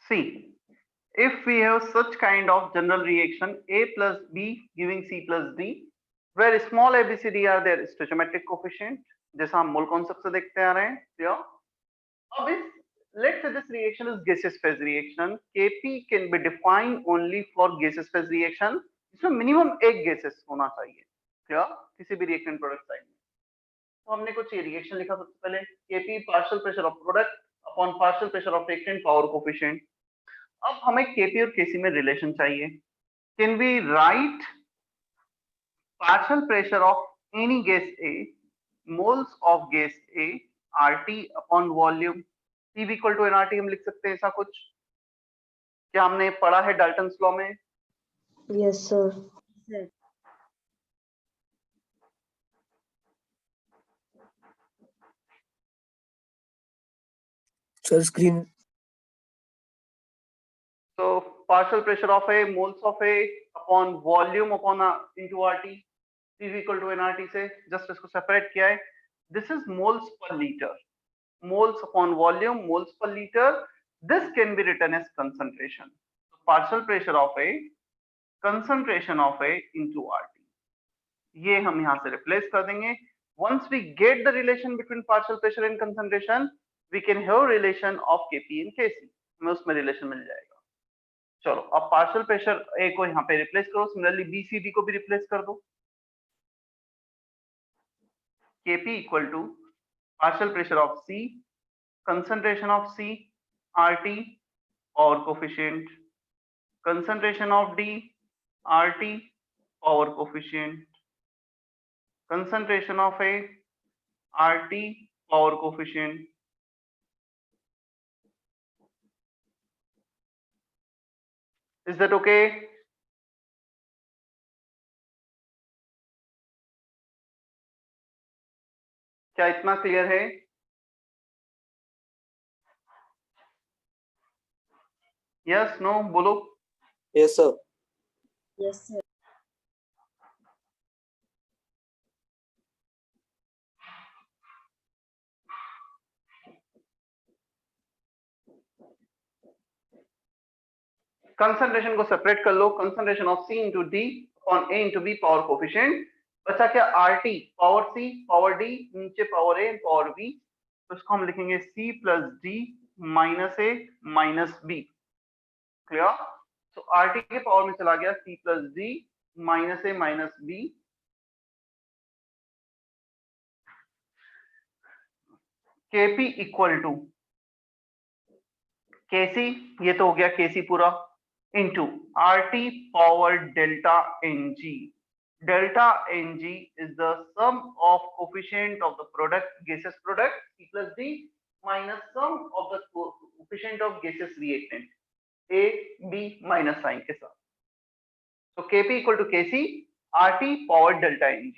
See, if we have such kind of general reaction A plus B giving C plus D, where small ABCD are their stoichiometric coefficient, जैसा हम mole concept से देखते आ रहे हैं, clear? अब इस let's say this reaction is gaseous phase reaction. Kp can be defined only for gaseous phase reaction. इसमें minimum एक gases होना चाहिए, clear? किसी भी reactant product साइड में. तो हमने कुछ ये रिएक्शन लिखा सबसे पहले, Kp partial pressure of product upon partial pressure of reactant power coefficient. अब हमें Kp और Kc में रिलेशन चाहिए. Can we write partial pressure of any gas A, moles of gas A, RT upon volume, P equal to nRT हम लिख सकते हैं ऐसा कुछ. क्या हमने पढ़ा है डाल्टन्स लॉ में? Yes sir. Sir screen. So partial pressure of a moles of a upon volume upon into RT, P is equal to nRT से just इसको separate किया है. This is moles per liter. Moles upon volume, moles per liter. This can be written as concentration. So partial pressure of a concentration of a into RT. ये हम यहाँ से replace कर देंगे. Once we get the relation between partial pressure and concentration, we can have relation of Kp and Kc. हमें उसमें relation मिल जाएगा. चलो अब पार्शियल प्रेशर ए को यहाँ पे रिप्लेस करो, सिमिलरली बी सी डी को भी रिप्लेस कर दो. Kp equal to partial pressure of C, concentration of C, RT power coefficient, concentration of D, RT power coefficient, concentration of A, RT power coefficient. Is that okay? क्या इतना clear है? Yes no बोलो. Yes sir. Yes sir. Concentration को separate कर लो. Concentration of C into D upon A into B power coefficient. बचा क्या? RT power C power D नीचे पावर A पावर B. तो इसको हम लिखेंगे C plus D minus A minus B. Clear? तो RT के पावर में चला गया C plus D minus A minus B. Kp equal to Kc, ये तो हो गया Kc पूरा, into RT power delta Ng. Delta Ng is the sum of coefficient of the product, gaseous product C plus D minus sum of the coefficient of gaseous reactant A, B minus sign के साथ. So Kp equal to Kc, RT power delta Ng.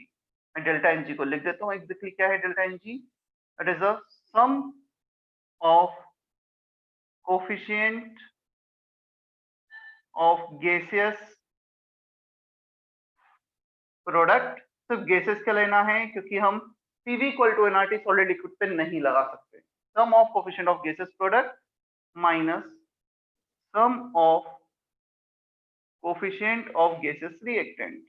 मैं delta Ng को लिख देता हूँ exactly क्या है delta Ng. It is a sum of coefficient of gaseous product. सिर्फ gases का लेना है क्योंकि हम PV equal to nRT solid liquid पे नहीं लगा सकते. Sum of coefficient of gaseous product minus sum of coefficient of gaseous reactant.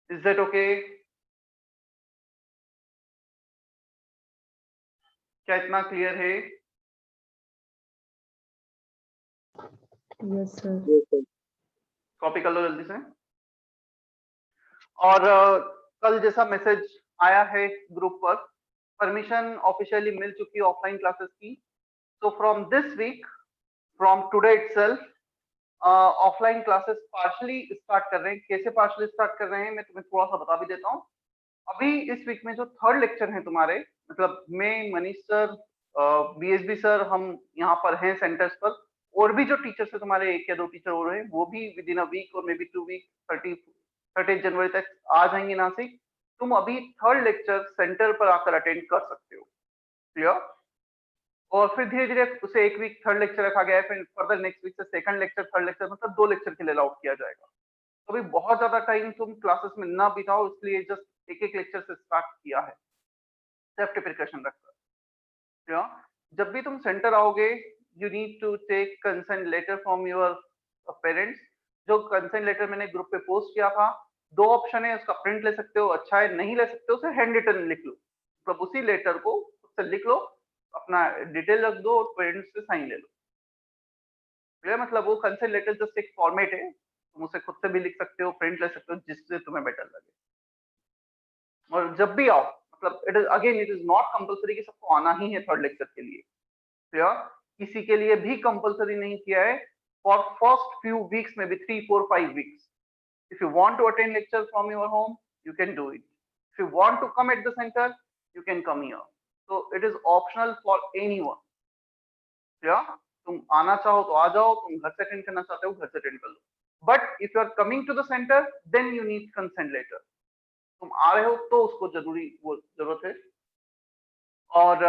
Is that okay? क्या इतना क्लियर है? Yes sir. कॉपी कर लो जल्दी से. और कल जैसा मैसेज आया है ग्रुप पर, परमिशन ऑफिशियली मिल चुकी है ऑफलाइन क्लासेस की. So from this week, from today itself, offline classes partially start कर रहे हैं. कैसे पार्शली स्टार्ट कर रहे हैं मैं तुम्हें थोड़ा सा बता भी देता हूँ. अभी इस वीक में जो थर्ड लेक्चर है तुम्हारे, मतलब मैं, मनीष सर, BSB सर, हम यहाँ पर हैं सेंटर्स पर, और भी जो टीचर्स है तुम्हारे, एक या दो टीचर और हैं, वो भी विद इन अ वीक और मे बी 2 वीक 30 जनवरी तक आ जाएंगे नासिक. तुम अभी थर्ड लेक्चर सेंटर पर आकर अटेंड कर सकते हो। क्लियर? और फिर धीरे धीरे उसे एक वीक थर्ड लेक्चर रखा गया है, फिर फर्दर नेक्स्ट वीक से सेकंड लेक्चर थर्ड लेक्चर, मतलब 2 लेक्चर के लिए अलाउड किया जाएगा। तो अभी बहुत ज्यादा टाइम तुम क्लासेस में ना बिताओ, इसलिए जस्ट एक एक लेक्चर से स्टार्ट किया है, सेफ्टी प्रिकॉशन रखकर। you know, जब भी तुम सेंटर आओगे, you need to take consent letter from your parents. जो कंसेंट लेटर मैंने ग्रुप पे पोस्ट किया था, 2 ऑप्शन है, उसका प्रिंट ले सकते हो, अच्छा है, नहीं ले सकते हो उसे हैंड रिटन लिख लो, मतलब उसी लेटर को खुद से लिख लो, अपना डिटेल रख दो और पेरेंट्स से साइन ले लो। क्लियर? मतलब वो कंसेंट लेटर जस्ट एक फॉर्मेट है, तुम उसे खुद से भी लिख सकते हो, प्रिंट ले सकते हो, जिससे तुम्हें बेटर लगे। और जब भी आओ, मतलब it is again, it is not compulsory कि सबको आना ही है थर्ड लेक्चर के लिए। क्लियर? किसी के लिए भी कंपलसरी नहीं किया है। फॉर फर्स्ट फ्यू वीक्स में बी 3 4 5 weeks, if you want to attend lecture from your home, you can do it. If you want to come at the center, you can come here. So it is optional for anyone. Yeah? तुम आना चाहो तो आ जाओ, तुम घर से attend करना चाहते हो घर से अटेंड कर लो। But if you are coming to the centre, then you need consent letter. तुम आ रहे हो तो उसको जरूरी वो जरूरत है। और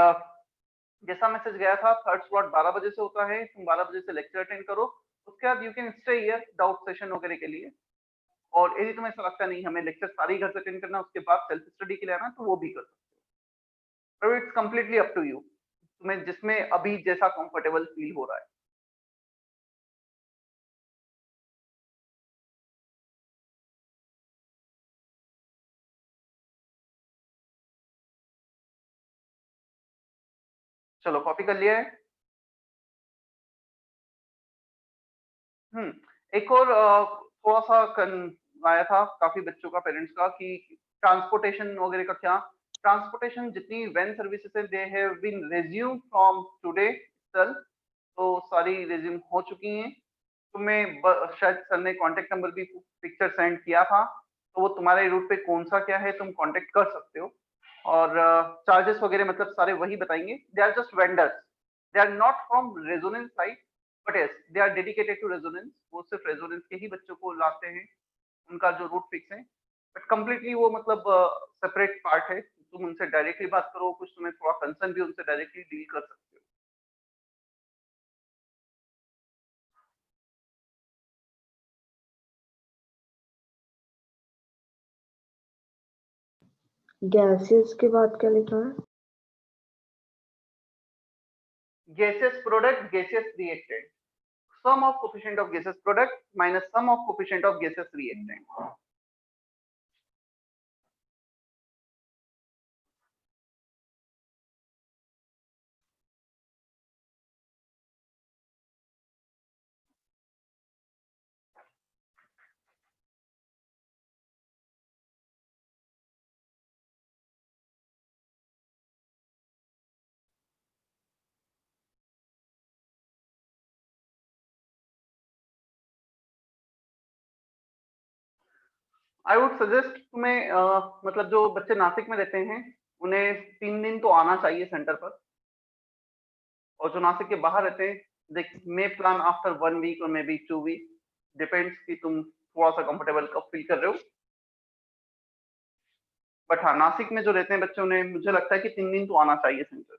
जैसा मैसेज गया था, थर्ड स्लॉट 12 बजे से होता है, तुम 12 बजे से लेक्चर अटेंड करो, उसके बाद you can stay here doubt session वगैरह के लिए। और यदि तुम्हें ऐसा लगता नहीं हमें लेक्चर सारी घर से अटेंड करना, उसके बाद सेल्फ स्टडी के लिए आना, तो वो भी कर सकते हो। It's completely up to you, तुम्हें जिसमें अभी जैसा कंफर्टेबल फील हो रहा है। चलो कॉपी कर लिया है। एक और थोड़ा सा आया था काफी बच्चों का, पेरेंट्स का, कि ट्रांसपोर्टेशन वगैरह का क्या। ट्रांसपोर्टेशन जितनी वैन सर्विसेज है, they have been resume from today itself, तो सारी रिज्यूम हो चुकी हैं। तुम्हें शायद सर ने कांटेक्ट नंबर भी पिक्चर सेंड किया था, तो वो तुम्हारे रूट पे कौन सा क्या है तुम कांटेक्ट कर सकते हो। और चार्जेस वगैरह मतलब सारे वही बताएंगे। They are just vendors, they are not from Resonance side, but yes they are dedicated to Resonance. वो सिर्फ रेजोनेंस के ही बच्चों को लाते हैं, उनका जो रूट फिक्स है। बट कंप्लीटली वो मतलब सेपरेट पार्ट है, तुम उनसे डायरेक्टली बात करो, कुछ तुम्हें थोड़ा कंसर्न भी उनसे डायरेक्टली डील कर सकते हो। गैसेस के बाद क्या लिखा है? gaseous product, gaseous reactant, sum of coefficient of gaseous product minus sum of coefficient of gaseous reactant. I would suggest तुम्हें मतलब जो बच्चे नासिक में रहते हैं, उन्हें 3 दिन तो आना चाहिए सेंटर पर। और जो नासिक के बाहर रहते हैं, देख मे प्लान आफ्टर 1 वीक और मे बी 2 वीक, डिपेंड्स कि तुम थोड़ा सा कंफर्टेबल कब फील कर रहे हो। बट हाँ, नासिक में जो रहते हैं बच्चे, उन्हें मुझे लगता है कि 3 दिन तो आना चाहिए सेंटर।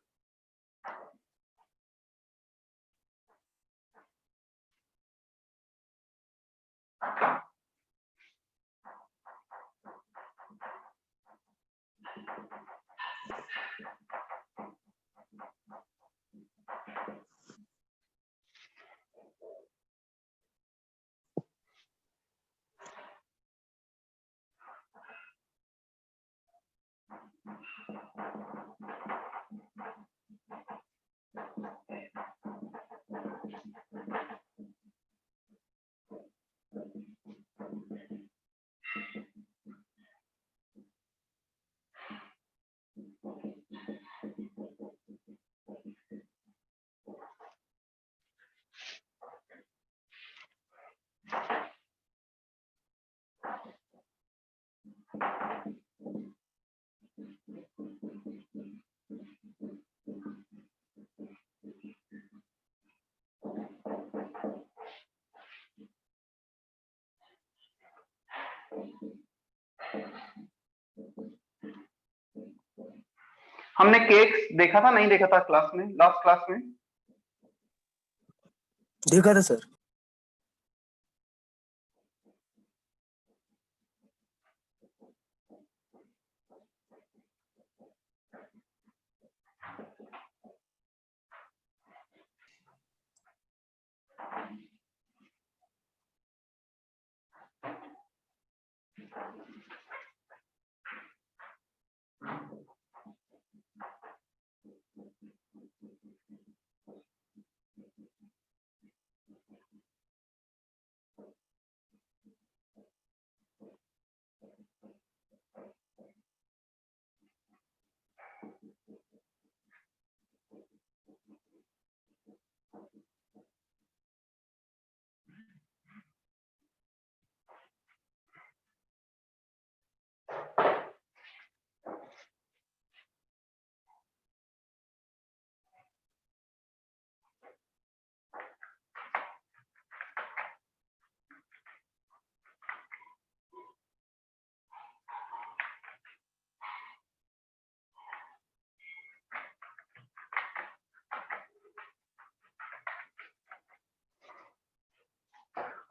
हमने केक्स देखा था नहीं देखा था क्लास में, लास्ट क्लास में? देखा था सर।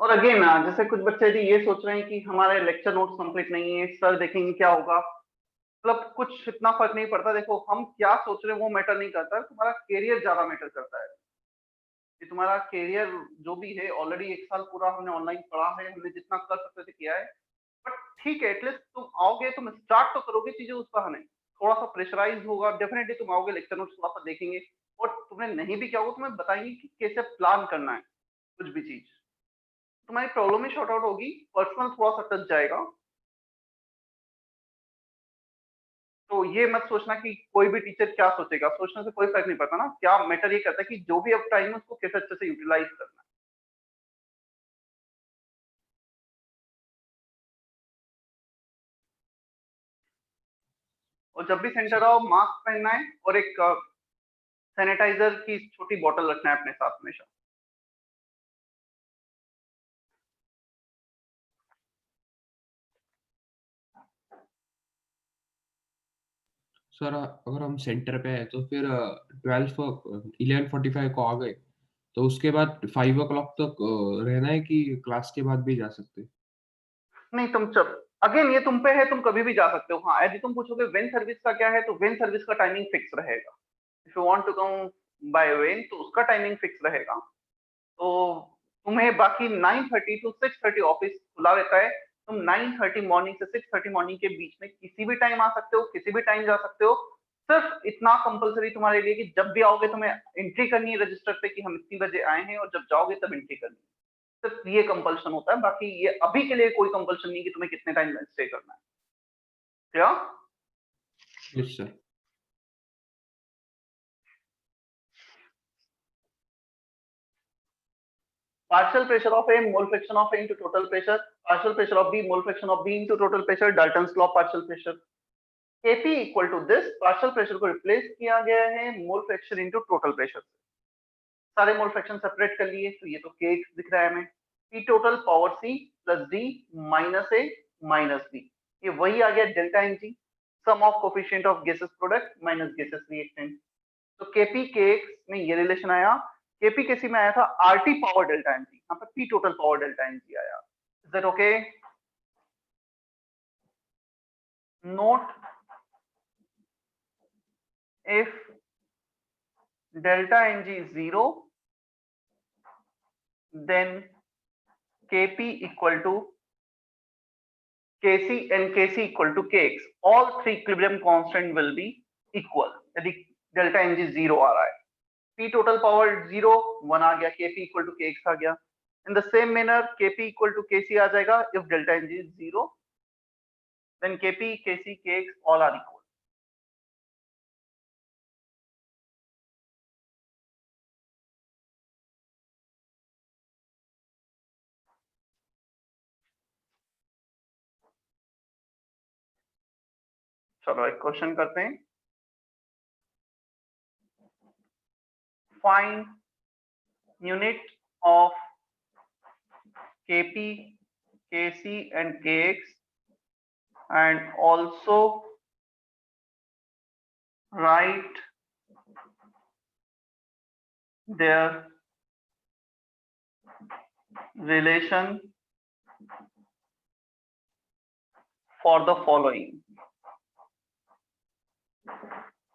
और अगेन जैसे कुछ बच्चे यदि ये सोच रहे हैं कि हमारे लेक्चर नोट्स कंप्लीट नहीं है, सर देखेंगे क्या होगा, मतलब कुछ इतना फर्क नहीं पड़ता। देखो हम क्या सोच रहे हैं वो मैटर नहीं करता, तुम्हारा करियर ज्यादा मैटर करता है। कि तुम्हारा करियर जो भी है, ऑलरेडी 1 साल पूरा हमने ऑनलाइन पढ़ा है, हमने जितना कर सकते थे किया है, बट ठीक है एटलीस्ट तुम आओगे, तुम स्टार्ट तो करोगे चीजें उस बहाने। थोड़ा सा प्रेशराइज होगा डेफिनेटली, तुम आओगे लेक्चर नोट्स थोड़ा सा देखेंगे, और तुमने नहीं भी किया होगा तुम्हें बताएंगे कि कैसे प्लान करना है कुछ भी चीज, तुम्हारी प्रॉब्लम ही शॉर्ट आउट होगी, पर्सनल थोड़ा सा टच जाएगा। तो ये मत सोचना कि कोई भी टीचर क्या सोचेगा, सोचने से कोई फर्क नहीं पड़ता ना। क्या मैटर ये करता है कि जो भी अब टाइम है उसको कैसे अच्छे से यूटिलाइज करना है। और जब भी सेंटर आओ मास्क पहनना है, और एक सैनिटाइजर की छोटी बोतल रखना है अपने साथ हमेशा। सर अगर हम सेंटर पे है तो फिर 11:45 को आ गए तो उसके बाद 5 o'clock तक रहना है कि क्लास के बाद भी जा सकते हैं? नहीं तुम जब अगेन ये तुम पे है, तुम कभी भी जा सकते हो। हाँ यदि तुम पूछोगे वेन सर्विस का क्या है, तो वेन सर्विस का टाइमिंग फिक्स रहेगा। If you want to come by van तो उसका टाइमिंग फिक्स रहेगा। तो तुम्हें बाकी 9:30 to 6:30 ऑफिस खुला रहता है। तुम 9:30 मॉर्निंग से 6:30 मॉर्निंग के बीच में किसी भी टाइम आ सकते हो, किसी भी टाइम जा सकते हो। सिर्फ इतना कंपलसरी तुम्हारे लिए कि जब भी आओगे तुम्हें एंट्री करनी है रजिस्टर पे कि हम इतनी बजे आए हैं, और जब जाओगे तब एंट्री करनी है। सिर्फ ये कंपल्शन होता है, बाकी ये अभी के लिए कोई कंपल्शन नहीं कि तुम्हें कितने टाइम स्टे करना है। क्या? Yes sir. Partial pressure of A mole fraction of A into total pressure, partial pressure of B mole fraction of B into total pressure, Dalton's law partial pressure। Kp equal to this, partial pressure को replace किया गया है mole fraction into total pressure से। सारे mole fraction separate कर लिए, तो ये तो k दिख रहा है हमें। P total power C plus D minus A minus B, ये वही आ गया delta Ng, sum of coefficient of gases product minus gases reactant. तो Kp Kx में ये रिलेशन आया। Kp कैसी में आया था? RT पावर डेल्टा Ng, यहाँ पर P total power delta Ng आया। Is that okay? Note if delta Ng is 0, then Kp equal to Kc and Kc equal to Kx. All three equilibrium constant will be equal यदि delta Ng 0 आ रहा है। P total power 0 1 आ गया, Kp equal to Kx आ गया। In the same manner Kp equal to Kc आ जाएगा if delta Ng is 0, then Kp, Kc, Kx all are equal। चलो एक question करते हैं। Find unit of Kp, Kc and Kx and also write their relation for the following.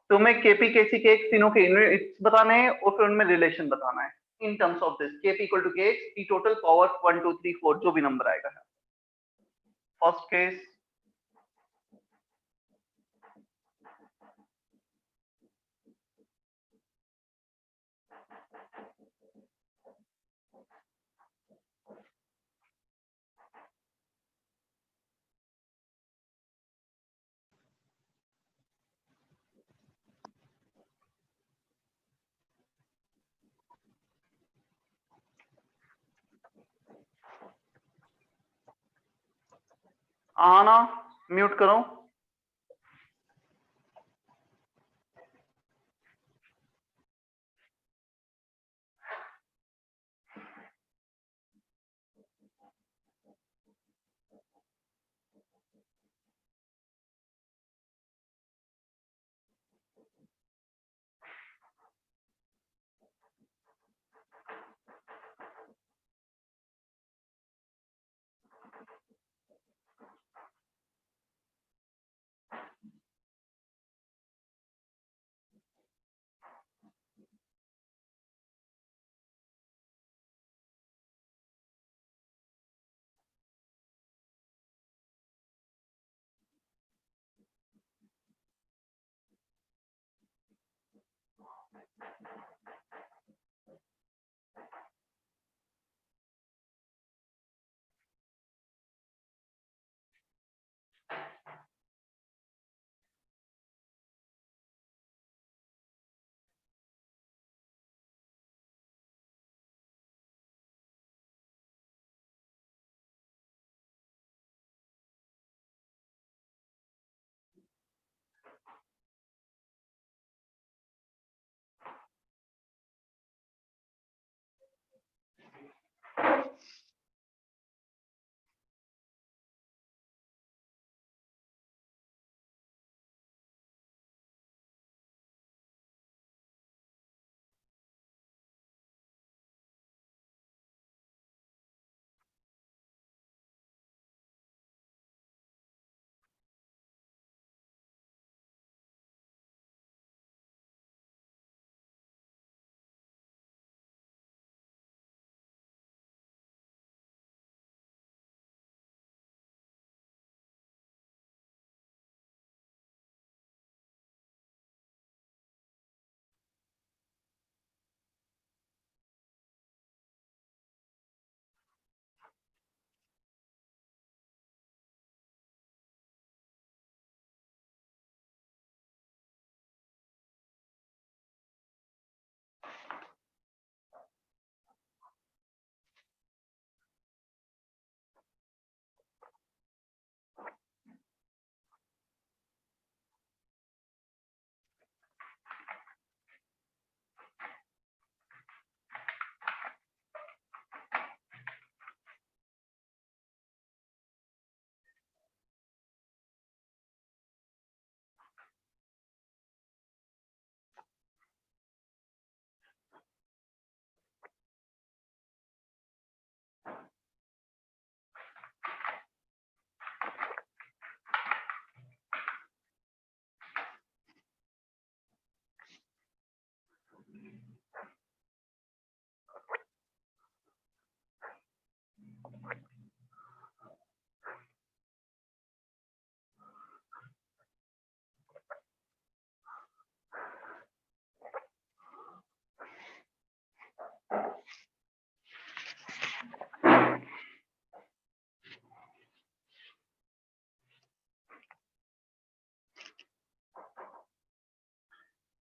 तुम्हें KP केसी के x तीनों के units बताने हैं और फिर उनमें रिलेशन बताना है in terms of this KP equal to K X T total power 1 2 3 4 जो भी नंबर आएगा। फर्स्ट केस आना म्यूट करो।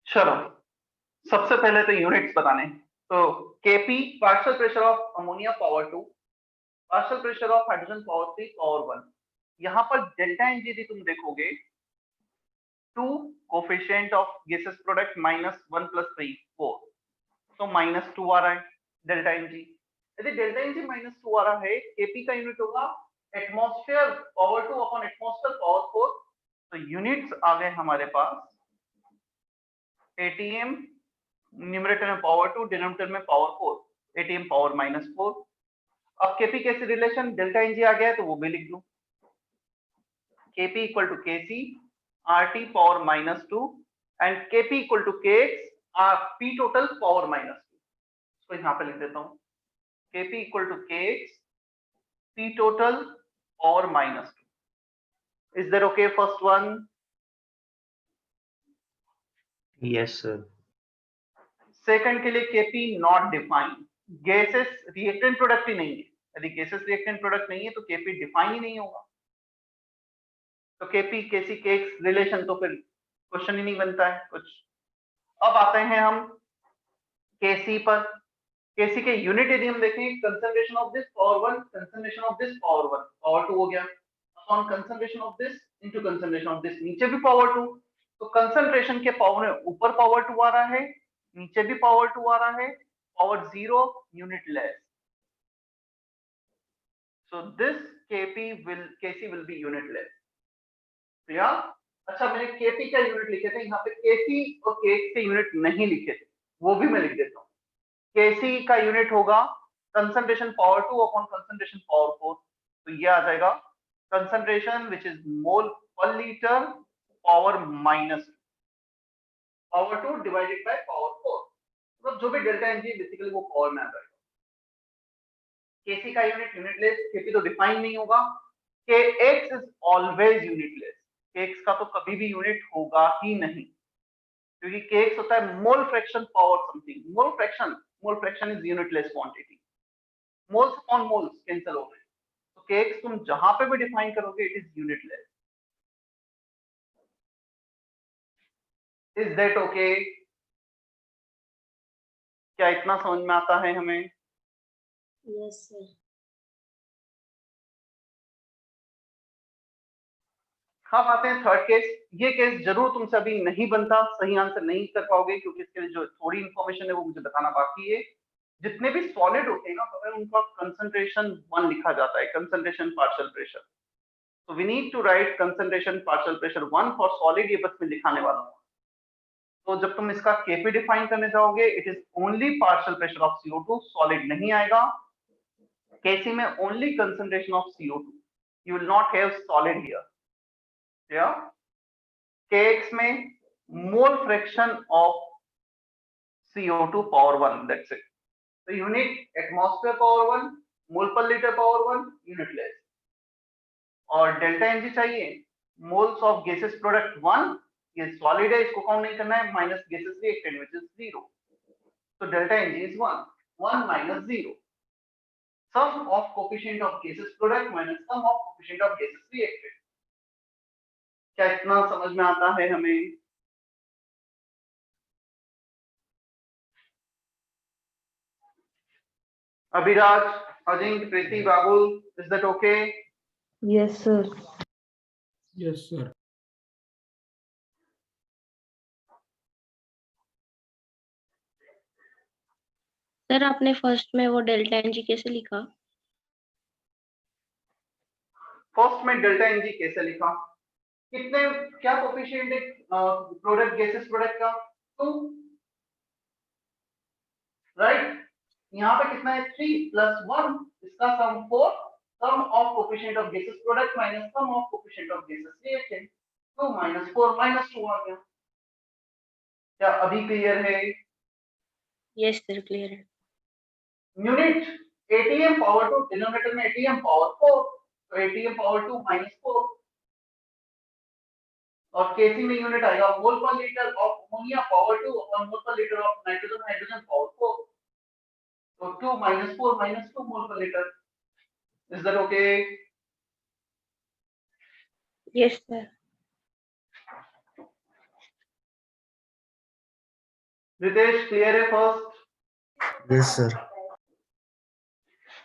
चलो सबसे पहले तो यूनिट्स बताने। तो KP partial pressure of ammonia power 2 partial pressure of hydrogen power 3 power 1। यहाँ पर डेल्टा एनजी तुम देखोगे 2 कोफिशिएंट ऑफ गैसेस प्रोडक्ट -1 + 3 4 तो -2 आ रहा है डेल्टा एनजी। यदि डेल्टा एनजी -2 आ रहा है केपी का यूनिट होगा atmosphere power 2 upon atmosphere power 4। तो यूनिट्स आ गए हमारे पास ATM न्यूमरेटर में पावर 2, डिनोमिनेटर में पावर 4, ATM पावर -4। अब केपी कैसी रिलेशन, डेल्टा एनजी आ गया है तो वो भी लिख दूं, KP equal to KC RT power -2 and KP equal to KX P total power -2। इसको यहां पे लिख देता हूं, KP equal to KX P total power -2। Is that okay? First one. Yes, sir. Second के लिए KP not defined, gases reactant product ही नहीं है, यदि गैसेस रिएक्टेंट प्रोडक्ट नहीं है तो केपी डिफाइन ही नहीं होगा। तो केपी केसी केक्स रिलेशन तो फिर क्वेश्चन ही नहीं बनता है कुछ। अब आते हैं हम केसी पर। केसी के यूनिट यदि हम देखें, concentration of this power 1, concentration of this power 1, power 2 हो गया, upon concentration of this into concentration of this, नीचे भी पावर 2। तो कंसंट्रेशन के पावर में ऊपर पावर 2 आ रहा है, नीचे भी पावर 2 आ रहा है, power 0 unit less. So this Kc will be unitless. या अच्छा, मैंने Kp का यूनिट लिखे थे, यहाँ पे Kc और Kx के यूनिट नहीं लिखे थे, वो भी मैं लिख देता हूँ। Kc का यूनिट होगा concentration power 2 upon concentration power 4। तो ये आ जाएगा concentration which is mole per litre power -2, power 2 divided by power 4। मतलब जो भी डेल्टा एनजी बेसिकली वो पावर में आ जाएगा। Kc का यूनिट यूनिटलेस, Kp तो डिफाइन नहीं होगा। Kx is always unitless, Kx का तो कभी भी यूनिट होगा ही नहीं, क्योंकि Kx होता है mole fraction power something. Mole fraction is unitless quantity, moles upon moles cancel हो गए, तो Kx तुम जहां पे भी डिफाइन करोगे it is unitless. Is that okay? क्या इतना समझ में आता है हमें? Yes sir. अब आते हैं थर्ड केस। ये केस जरूर तुमसे अभी नहीं बनता, सही आंसर नहीं कर पाओगे, क्योंकि इसके लिए जो थोड़ी इंफॉर्मेशन है वो मुझे बताना बाकी है। जितने भी सॉलिड होते हैं ना, तो उनका कंसंट्रेशन 1 लिखा जाता है, कंसंट्रेशन पार्शियल प्रेशर। तो we need to write concentration partial pressure 1 for solid, ये बस मैं दिखाने वाला हूँ। तो जब तुम इसका केपी डिफाइन करने जाओगे, it is only partial pressure of CO2, solid नहीं आएगा। केसी में only concentration of CO2, you will not have solid here. या Kx में mole fraction of CO2 power 1, that's it. तो यूनिट एटमॉस्फेयर पावर 1, मोल per litre power 1, unit less. और delta N G चाहिए, moles of gases product 1, ये solid है, इसको count नहीं करना है, minus gases reactant which is 0। तो delta NG is 1, 1 minus 0, sum of coefficient of gases product minus sum of coefficient of gases reactant. क्या इतना समझ में आता है हमें? Abhiraj, Ajinkya, Preeti, Babul, is that okay? Yes sir. Yes sir. Sir आपने फर्स्ट में वो डेल्टा एनजी कैसे लिखा? फर्स्ट में डेल्टा एनजी कैसे लिखा? कितने, क्या कोएफिशिएंट है प्रोडक्ट गैसेस प्रोडक्ट का? 2, राइट। यहाँ पे कितना है? 3 प्लस 1, इसका sum 4, sum of coefficient of gases product minus sum of coefficient of gases reactant. 2 minus 4 minus 2 आ गया। क्या अभी क्लियर है? यस सर, क्लियर है। यूनिट ATM पावर 2, डिनोमिनेटर में ATM पावर 4, तो ATM पावर 2 माइनस 4। और केसी में यूनिट आएगा mole per litre of ammonia power 2 upon mole per litre of nitrogen hydrogen power 4। तो 2 minus 4 minus 2 mole per litre. Is that okay? Yes sir. Ritesh, clear है first? Yes, sir.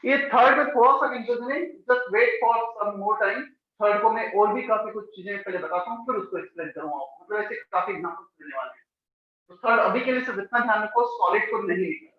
ये third में थोड़ा सा confusion है, just wait for some more time. Third को मैं और भी काफी कुछ चीजें पहले बताता हूँ, फिर उसको एक्सप्लेन करूंगा। मतलब ऐसे काफी एग्जांपल्स देने वाले हैं। तो थर्ड अभी के लिए सिर्फ इतना ध्यान रखो, सॉलिड को नहीं लिखना।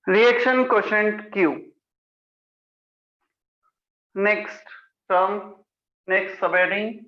Reaction quotient Q. Next term, next subheading.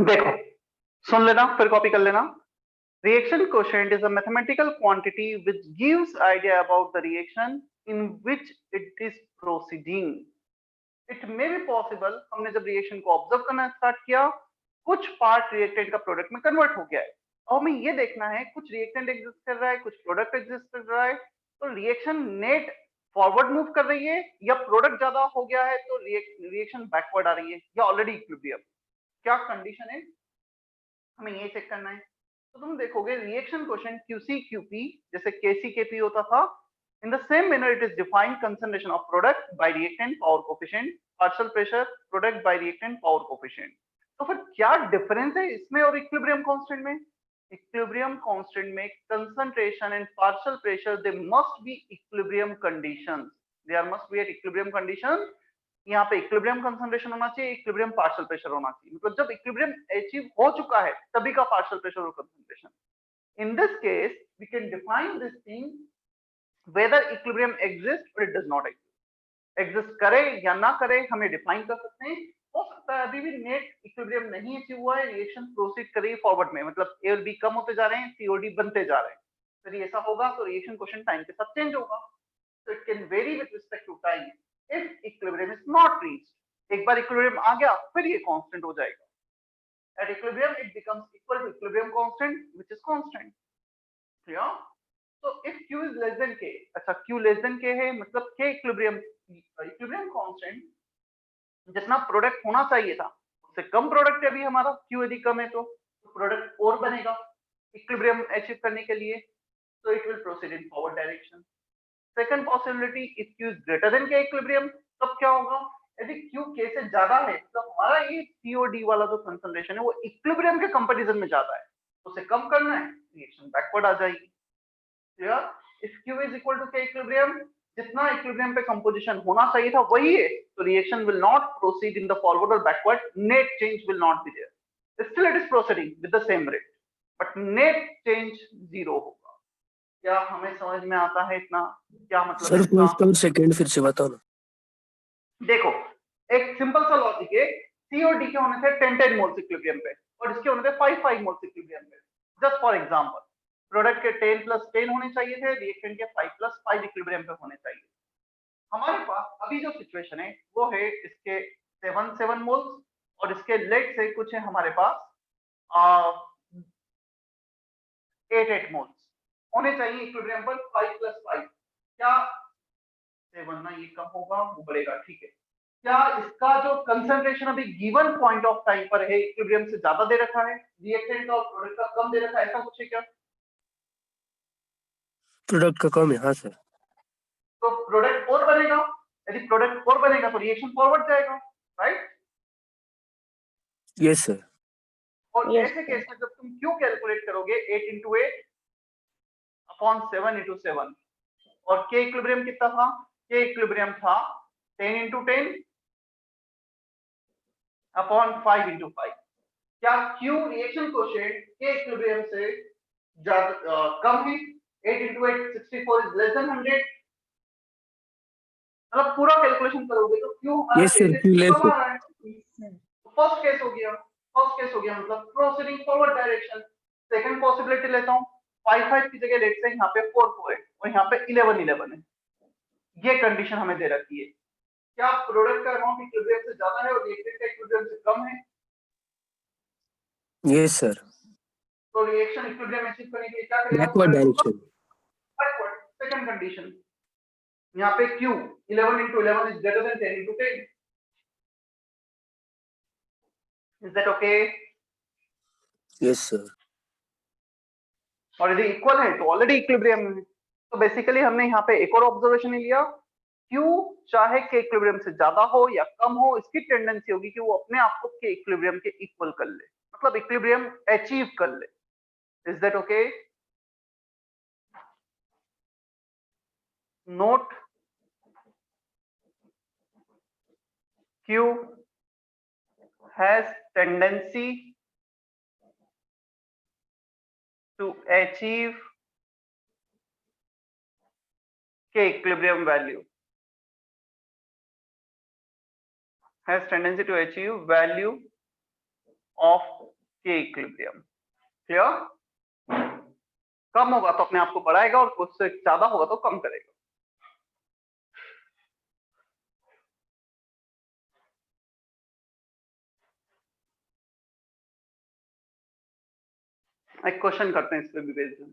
देखो, सुन लेना फिर कॉपी कर लेना. Reaction quotient is a mathematical quantity which gives idea about the reaction in which it is proceeding. It may be possible, हमने जब रिएक्शन को ऑब्जर्व करना start किया, कुछ पार्ट रिएक्टेंट का प्रोडक्ट में कन्वर्ट हो गया है. और हमें ये देखना है कुछ रिएक्टेंट एग्जिस्ट कर रहा है, कुछ प्रोडक्ट एग्जिस्ट कर रहा है, तो रिएक्शन नेट फॉरवर्ड मूव कर रही है या प्रोडक्ट ज्यादा हो गया है तो रिएक्शन बैकवर्ड आ रही है या ऑलरेडी इक्विलिब्रियम. क्या कंडीशन है, हमें ये चेक करना है. तो तुम देखोगे रिएक्शन क्वेश्चन QC QP जैसे KC KP होता था, in the same manner it is defined concentration of product by reactant power coefficient, partial pressure product by reactant power coefficient. तो फिर क्या डिफरेंस है इसमें और इक्विलिब्रियम कांस्टेंट में? इक्विलिब्रियम कांस्टेंट में concentration and partial pressure they must be equilibrium conditions, there must be at equilibrium conditions. यहाँ पे इक्विलिब्रियम कंसंट्रेशन होना चाहिए, इक्विलिब्रियम पार्शियल प्रेशर होना चाहिए, मतलब जब इक्विलिब्रियम अचीव हो चुका है तभी का पार्शियल प्रेशर और concentration. In this case we can define this thing whether equilibrium exist or it does not exist करे या ना करे हम डिफाइन कर सकते हैं. हो सकता है अभी भी नेट इक्विलिब्रियम नहीं अचीव हुआ है, रिएक्शन प्रोसीड करे फॉरवर्ड में, मतलब ए और बी कम होते जा रहे हैं, सी और डी बनते जा रहे हैं. फिर ऐसा होगा तो रिएक्शन क्वेश्चन टाइम के साथ चेंज होगा. So it can vary with respect to time. If equilibrium is not reached, एक बार equilibrium आ गया फिर ये constant हो जाएगा. At equilibrium it becomes equal to equilibrium constant which is constant. Clear? So if Q is less than K, अच्छा Q less than K है मतलब K equilibrium constant जितना प्रोडक्ट होना चाहिए था उससे कम प्रोडक्ट है अभी हमारा. Q यदि कम है तो प्रोडक्ट और बनेगा इक्विलिब्रियम अचीव करने के लिए. So it will proceed in forward direction. Second possibility if Q is greater than K equilibrium, तब क्या होगा? यदि Q K से ज्यादा है तो हमारा ये C और D वाला जो कंसंट्रेशन है वो इक्विलिब्रियम के कंपैरिजन में ज्यादा है, उसे कम करना है, रिएक्शन बैकवर्ड आ जाएगी. Clear? if Q is equal to K equilibrium, जितना इक्विलिब्रियम पे कंपोजिशन होना चाहिए था वही है, तो reaction will not proceed in the forward or backward, net change will not be there. Still it is proceeding with the same rate, but net change zero होगा. क्या हमें समझ में आता है इतना? क्या मतलब सर इसका? फर्स्ट और सेकंड फिर से बताओ ना. देखो एक सिंपल सा लॉजिक है, सी और डी के होने थे 10-10 मोल्स इक्विलिब्रियम पे और इसके होने थे 5-5 मोल्स इक्विलिब्रियम पे. जस्ट फॉर एग्जांपल प्रोडक्ट के 10+10 होने चाहिए थे, रिएक्टेंट के 5+5 इक्विलिब्रियम पे होने चाहिए. हमारे पास अभी जो सिचुएशन है वो है इसके 7-7 मोल्स और इसके लेट से कुछ है हमारे पास 8-8 मोल्स होने चाहिए इक्विलिब्रियम पर 5+5. क्या 7 ना ये कम होगा वो बढ़ेगा, ठीक है. क्या इसका जो कंसंट्रेशन अभी गिवन पॉइंट ऑफ टाइम पर है इक्विलिब्रियम से ज्यादा दे रखा है, रिएक्टेंट का और प्रोडक्ट का कम दे रखा है, ऐसा कुछ है क्या? प्रोडक्ट का कम है. हाँ सर. तो प्रोडक्ट और बनेगा, यदि प्रोडक्ट और बनेगा तो रिएक्शन फॉरवर्ड जाएगा, राइट? Yes sir. और Yes, ऐसे केस में जब तुम क्यू कैलकुलेट करोगे 8 into 8 अपॉन 7 into 7 और के इक्विलिब्रियम कितना था? के इक्विलिब्रियम था 10 into 10 अपॉन 5 into 5. क्या क्यू रिएक्शन कोएफिशिएंट के इक्विलिब्रियम से ज्यादा कम है? 8 into 8 64 is less than 100. मतलब पूरा कैलकुलेशन करोगे तो क्यू हमारा यस सर. से लेस कम आ रहा है. फर्स्ट केस हो गया, फर्स्ट केस हो गया मतलब proceeding forward direction. Second possibility लेता हूं, 5-5 की जगह लेट से यहाँ पे 4-4 है और यहाँ पे 11-11 है. ये कंडीशन हमें दे रखी है. क्या प्रोडक्ट का अमाउंट इक्विलिब्रियम से ज्यादा है और रिएक्टेंट का इक्विलिब्रियम से कम है? Yes sir. तो रिएक्शन इक्विलिब्रियम अचीव करने के लिए क्या करेगा? Backward direction. Backward. Second condition यहाँ पे Q 11 into 11 is greater than 10 into 10. Is that okay? Yes sir. और यदि इक्वल है तो ऑलरेडी इक्विलिब्रियम में है. तो बेसिकली हमने यहाँ पे एक और ऑब्जर्वेशन लिया, Q चाहे के इक्विलिब्रियम से ज्यादा हो या कम हो, इसकी टेंडेंसी होगी कि वो अपने आप को के इक्विलिब्रियम के इक्वल कर ले, मतलब इक्विलिब्रियम अचीव कर ले. Is that okay? Note Q has tendency to achieve K equilibrium value, has tendency to achieve value of K equilibrium. Clear? कम होगा तो अपने आप को बढ़ाएगा और उससे ज्यादा होगा तो कम करेगा. एक क्वेश्चन करते हैं इस पे भी based.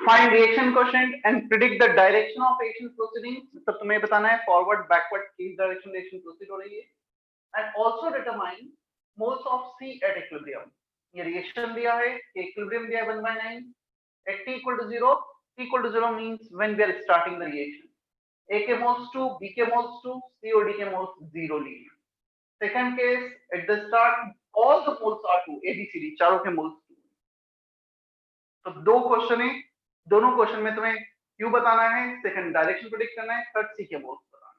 Find reaction quotient and predict the direction of reaction proceeding. मतलब तुम्हें बताना है forward, backward किस direction reaction proceed हो रही है, and also determine moles of C at equilibrium. ये reaction दिया है, equilibrium दिया है 1/9. At t equal to 0, t equal to 0 means when we are starting the reaction. A के moles 2, B के moles 2, C और D के moles 0 लिए. Second case, at the start all the moles are 2, A, B, C, D चारों के moles 2. तो दो question है, दोनों क्वेश्चन में तुम्हें Q बताना है, सेकंड डायरेक्शन प्रेडिक्ट करना है, थर्ड C के मोल्स बताना है.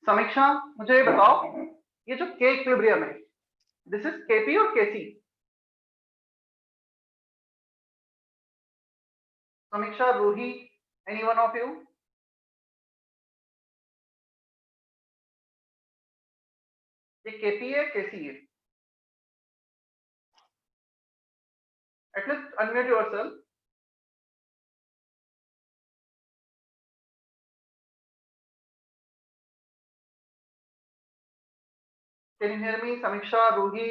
समीक्षा मुझे ये बताओ, ये जो K इक्विलिब्रियम है, दिस इज KP और KC? Samiksha, Ruhi, any one of you? ये KP है, KC है? At least unmute yourself. Can you hear me? Samiksha, Ruhi?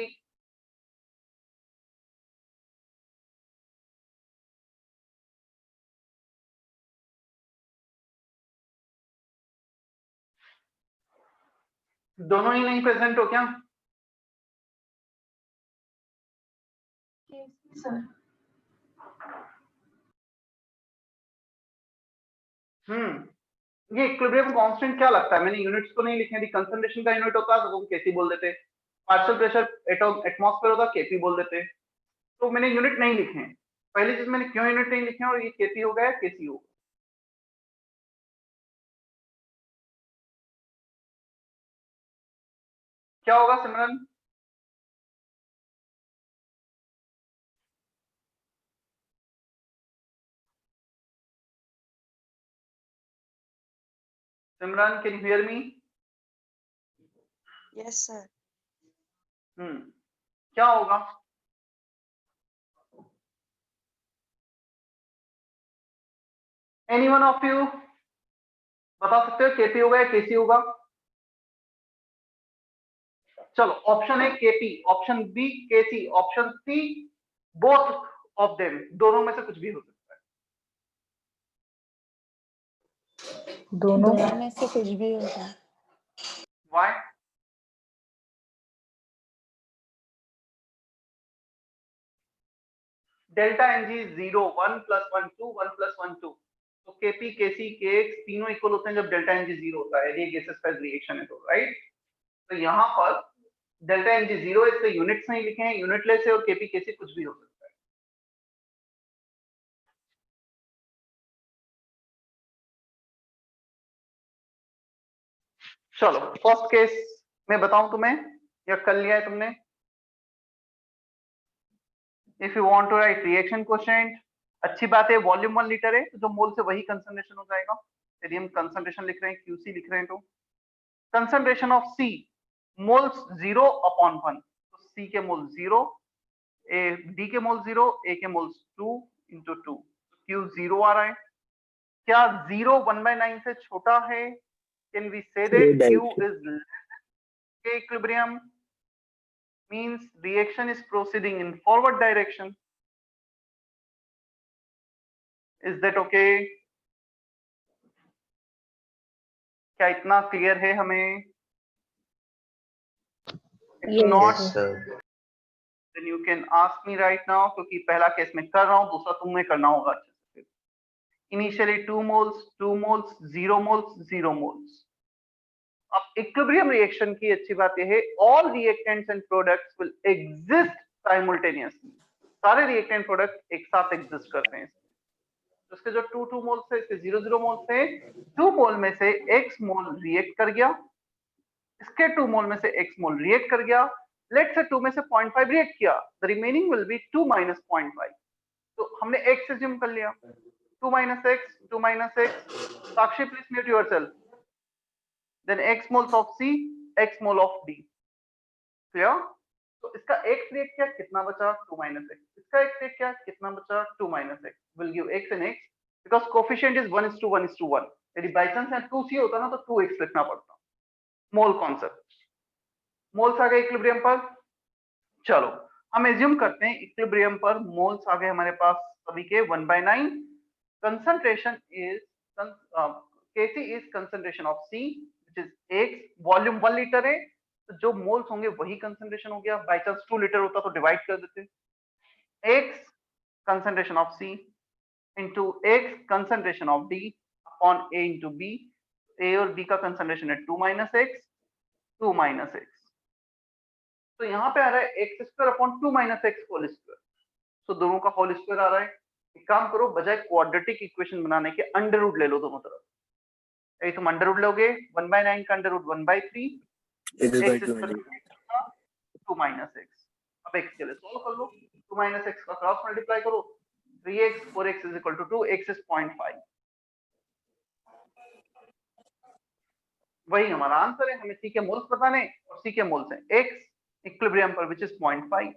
दोनों ही नहीं प्रेजेंट हो क्या? सर ये इक्विलिब्रियम कांस्टेंट क्या लगता है? मैंने यूनिट्स को नहीं लिखे, यदि कंसंट्रेशन का यूनिट होता तो हम केसी बोल देते, पार्शियल प्रेशर एटमॉस्फेयर होता केपी बोल देते. तो मैंने यूनिट नहीं लिखे हैं. पहली चीज मैंने क्यों यूनिट नहीं लिखे और ये केपी हो गया केसी हो गया. क्या होगा Simran? Simran, can you hear me? Yes, sir. क्या होगा? एनी वन ऑफ यू बता सकते हो केपी होगा या केसी होगा? चलो, option A KP, option B KC, option C both of them, दोनों में से कुछ भी हो सकता है. दोनों दोनों में से कुछ भी होगा. व्हाई? डेल्टा एनजी 0 1 + 1 2 1 + 1 2, तो केपी केसी केएक्स तीनों इक्वल होते हैं जब डेल्टा एनजी 0 होता है, ये गैसेस फेज रिएक्शन है तो, राइट। तो यहाँ पर डेल्टा एनजी 0 है, इससे यूनिट्स नहीं लिखे हैं, यूनिटलेस है, और केपी केसी कुछ भी हो सकता है। चलो फर्स्ट केस में बताऊं तुम्हें, या कर लिया है तुमने? If you want to write reaction quotient, अच्छी बात है, वॉल्यूम 1 लीटर है तो जो मोल से वही कंसंट्रेशन हो जाएगा। यदि हम कंसंट्रेशन लिख रहे हैं, क्यूसी लिख रहे हैं, तो कंसंट्रेशन ऑफ सी मोल्स 0/1, तो सी के मोल 0, ए डी के मोल 0, ए के मोल्स 2 × 2, क्यू 0 आ रहा है। क्या 0 1/9 से छोटा है? Can we say that Q is K equilibrium, means reaction is proceeding in forward direction. Is that okay? क्या इतना क्लियर है हमें? If Yes, not, Yes, sir. then you can ask me right now, क्योंकि पहला case में कर रहा हूँ, दूसरा तुम्हें करना होगा अच्छे से। Initially 2 moles, 2 moles, 0 moles, 0 moles. अब इक्विलिब्रियम रिएक्शन की अच्छी बात यह है, all reactants and products will exist simultaneously. सारे रिएक्टेंट प्रोडक्ट एक साथ एग्जिस्ट करते हैं। तो इसके जो 2 मोल से, इसके 0 मोल से 2 मोल में से x मोल रिएक्ट कर गया, इसके 2 मोल में से x मोल रिएक्ट कर गया, लेट से 2 में से 0.5 रिएक्ट किया, द रिमेनिंग विल बी 2 - 0.5। तो हमने x अज्यूम कर लिया, 2 - x, 2 - x, Sakshi please mute yourself, then x moles of C, x mole of D, clear? तो इसका x रिएक्ट किया, कितना बचा? 2 - x, इसका x रिएक्ट किया, कितना बचा? 2 - x, will give x and x, because coefficient is 1:1:1। यदि बाय चांस यहाँ 2c होता ना तो 2x लिखना पड़ता। मोल कॉन्सेप्ट, मोल्स आ गए इक्विलिब्रियम पर। चलो हम एज्यूम करते हैं इक्विलिब्रियम पर मोल्स आ गए हमारे पास सभी के 1/9। Concentration is Kc is concentration of C, which is x, volume 1 litre है, तो जो मोल्स होंगे वही कंसंट्रेशन हो गया। बाय चांस 2 लीटर होता तो डिवाइड कर देते, x concentration of C into x concentration of D upon A into B। A और B का कंसंट्रेशन है 2 - x, 2 - x, तो यहाँ पे आ रहा है x² upon 2 - x whole square, तो दोनों का होल स्क्वायर आ रहा है। एक काम करो, बजाय क्वाड्रेटिक इक्वेशन बनाने के अंडर रूट ले लो दोनों तरफ। यदि तुम अंडर रूट लोगे, 1/9 का अंडर रूट 1/3, x² 2 - x। अब x के लिए सॉल्व कर लो, 2 - x का क्रॉस मल्टीप्लाई करो, 3x 4x = 2, x is 0.5। वही हमारा आंसर है। हमें C के मोल्स बताने और C के मोल्स हैं x इक्विलिब्रियम पर which is 0.5।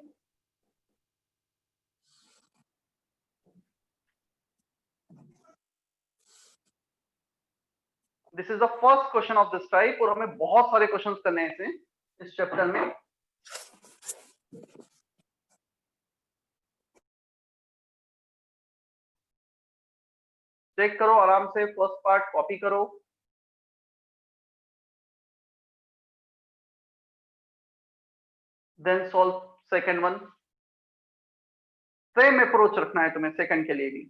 This is the first question of this type, और हमें बहुत सारे क्वेश्चंस करने हैं इस चैप्टर में। चेक करो आराम से, फर्स्ट पार्ट कॉपी करो, then solve second one. Same approach रखना है तुम्हें सेकंड के लिए भी।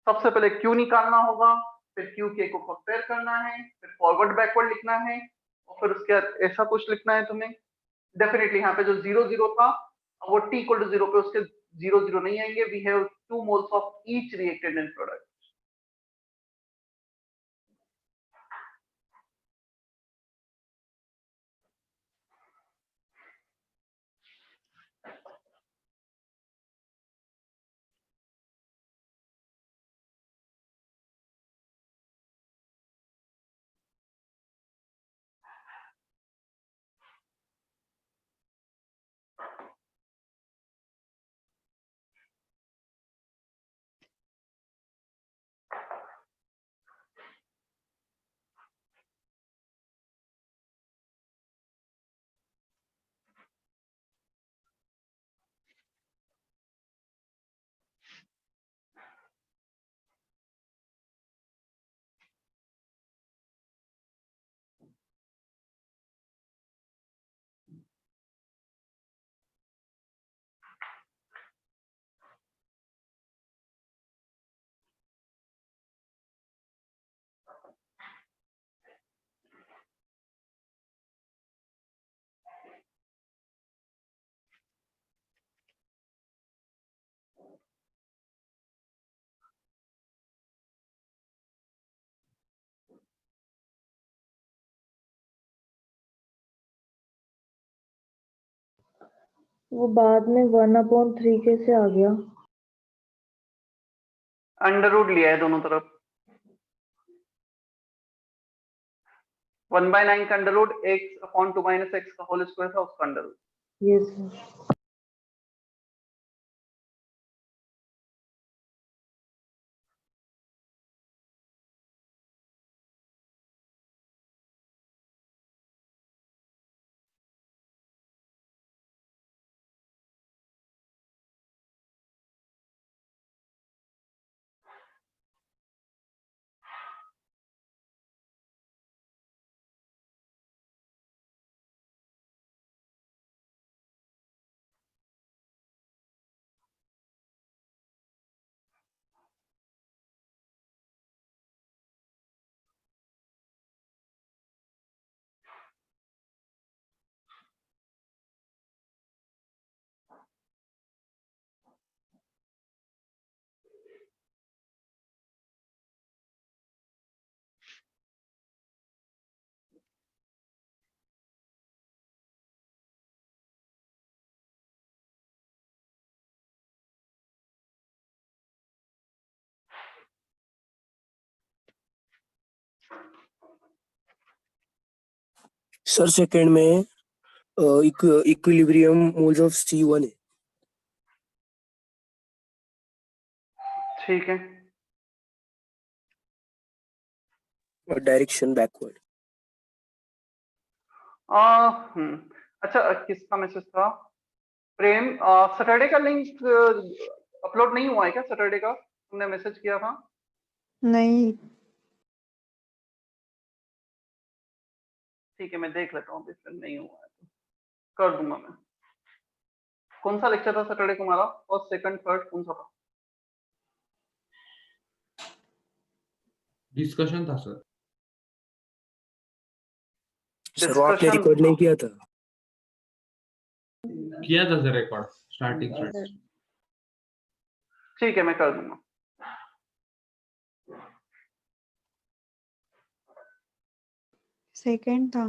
सबसे पहले क्यू निकालना होगा, फिर क्यू के को कंपेयर करना है, फिर फॉरवर्ड बैकवर्ड लिखना है, और फिर उसके बाद ऐसा कुछ लिखना है तुम्हें। डेफिनेटली यहाँ पे जो 0 था, अब वो t = 0 पे उसके 0 नहीं आएंगे। We have 2 moles of each reactant and product. वो बाद में 1/3 कैसे आ गया? अंडर रूट लिया है दोनों तरफ। 1/9 का under root x upon 2 minus X का होल स्क्वायर था, उसका under root. Yes sir. Sir second में इक्विलिब्रियम मोल्स ऑफ C1 है। ठीक है, और डायरेक्शन बैकवर्ड। अच्छा किसका मैसेज था? प्रेम, सैटरडे का लिंक अपलोड नहीं हुआ है क्या? सैटरडे का तुमने मैसेज किया था। नहीं। ठीक है, मैं देख लेता हूँ, फिर नहीं हुआ है तो कर दूंगा मैं। कौन सा लेक्चर था सैटरडे को हमारा? फर्स्ट सेकंड थर्ड कौन सा था? डिस्कशन था सर। सर वो आपने डिस्कशन रिकॉर्ड नहीं किया था। किया था सर रिकॉर्ड स्टार्टिंग से। ठीक है, मैं कर दूंगा। सेकंड था।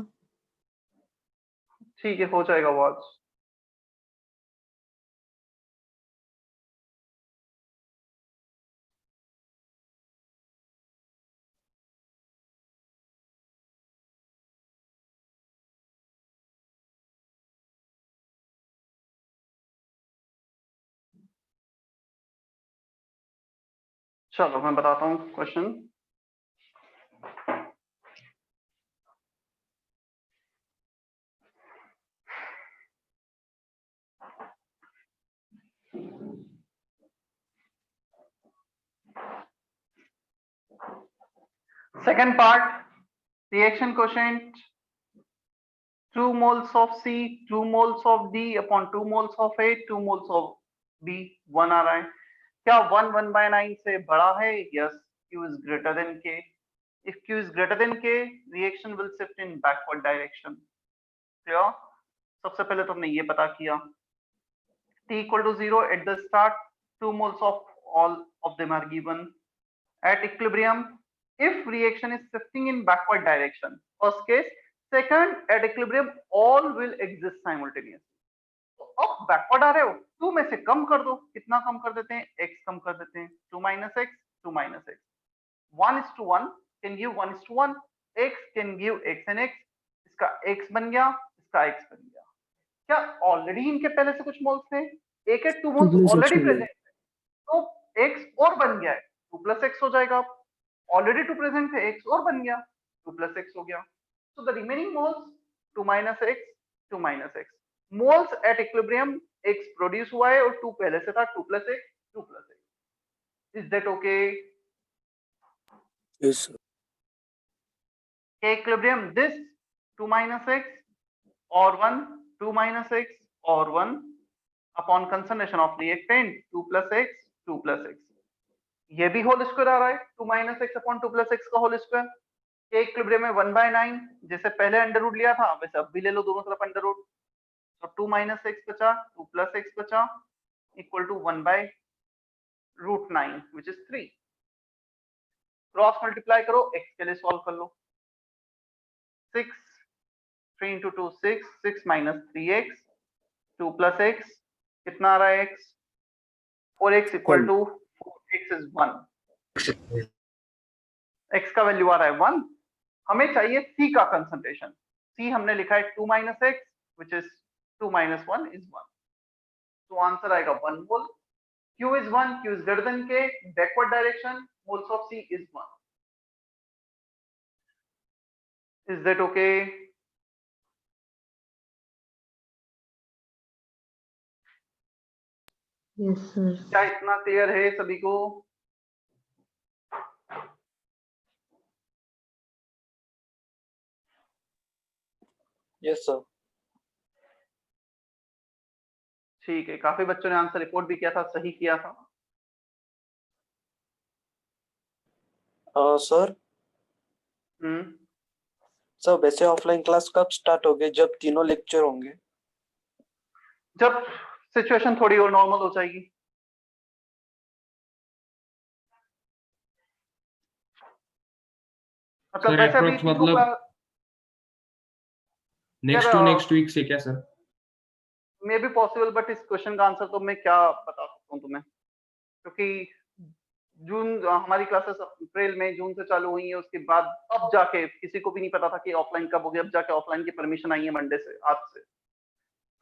ठीक है, हो जाएगा वो आज। चलो मैं बताता हूँ question. Second part, reaction quotient 2 moles of C, 2 moles of D upon 2 moles of A, 2 moles of B, 1 आ रहा है। क्या 1 1/9 से बड़ा है? Yes, Q is greater than K. If Q is greater than K, reaction will shift in backward direction. Clear? सबसे पहले तो हमने ये पता किया। T equal to 0 at the start, 2 moles of all of them are given. At equilibrium, if reaction is shifting in backward direction, first case, second, at equilibrium all will exist simultaneously. तो अब backward आ रहे हो, 2 में से कम कर दो। कितना कम कर देते हैं? x कम कर देते हैं। 2 minus x, 2 minus x, 1:1 can give 1:1, x can give x and x, इसका x बन गया, इसका x बन गया। क्या ऑलरेडी इनके पहले से कुछ मोल्स थे? a के 2 मोल्स ऑलरेडी प्रेजेंट है, तो x और बन गया है, 2 plus x हो जाएगा। ऑलरेडी 2 प्रेजेंट है, x और बन गया, 2 plus x हो गया। So the remaining moles 2 minus x, 2 minus x. Moles at equilibrium, x produce हुआ है और 2 पहले से था, 2 plus x, 2 plus x. Is that okay? Yes sir. K equilibrium, this 2 minus x or 1, 2 minus x or 1 upon consummation of reactant 2 plus x, 2 plus x. ये भी whole square आ रहा है, 2 minus x upon 2 plus x का whole square. K equilibrium में 1/9, जैसे पहले under root लिया था वैसे अब भी ले लो दोनों तरफ अंडर रूट। तो 2 minus x बचा, 2 plus x बचा, equal to 1/√9 which is 3। Cross multiply करो, x के लिए सॉल्व कर लो। 6, 3 into 2 6, 6 minus 3x, 2 plus x कितना आ रहा है x 4x equal to 4x is 1 x का वैल्यू आ रहा है 1 हमें चाहिए c का कंसंट्रेशन c हमने लिखा है 2 minus x which is 2 minus 1 is 1 तो आंसर आएगा 1 मोल q is 1 q is greater than k backward direction moles of c is 1 is that okay yes sir. क्या इतना क्लियर है सभी को यस सर। ठीक है काफी बच्चों ने आंसर रिपोर्ट भी किया था सही किया था सर सर वैसे ऑफलाइन क्लास कब स्टार्ट होगी जब तीनों लेक्चर होंगे जब सिचुएशन थोड़ी और नॉर्मल हो जाएगी मतलब सर वैसे अभी अप्रोक्स तीनों मतलब का नेक्स्ट टू नेक्स्ट वीक से क्या sir may be possible but इस क्वेश्चन का आंसर तो मैं क्या बता सकता हूँ तुम्हें क्योंकि जून हमारी क्लासेस अप्रैल में जून से चालू हुई है उसके बाद अब जाके किसी को भी नहीं पता था कि ऑफलाइन कब होगी अब जाके ऑफलाइन की परमिशन आई है मंडे से आज से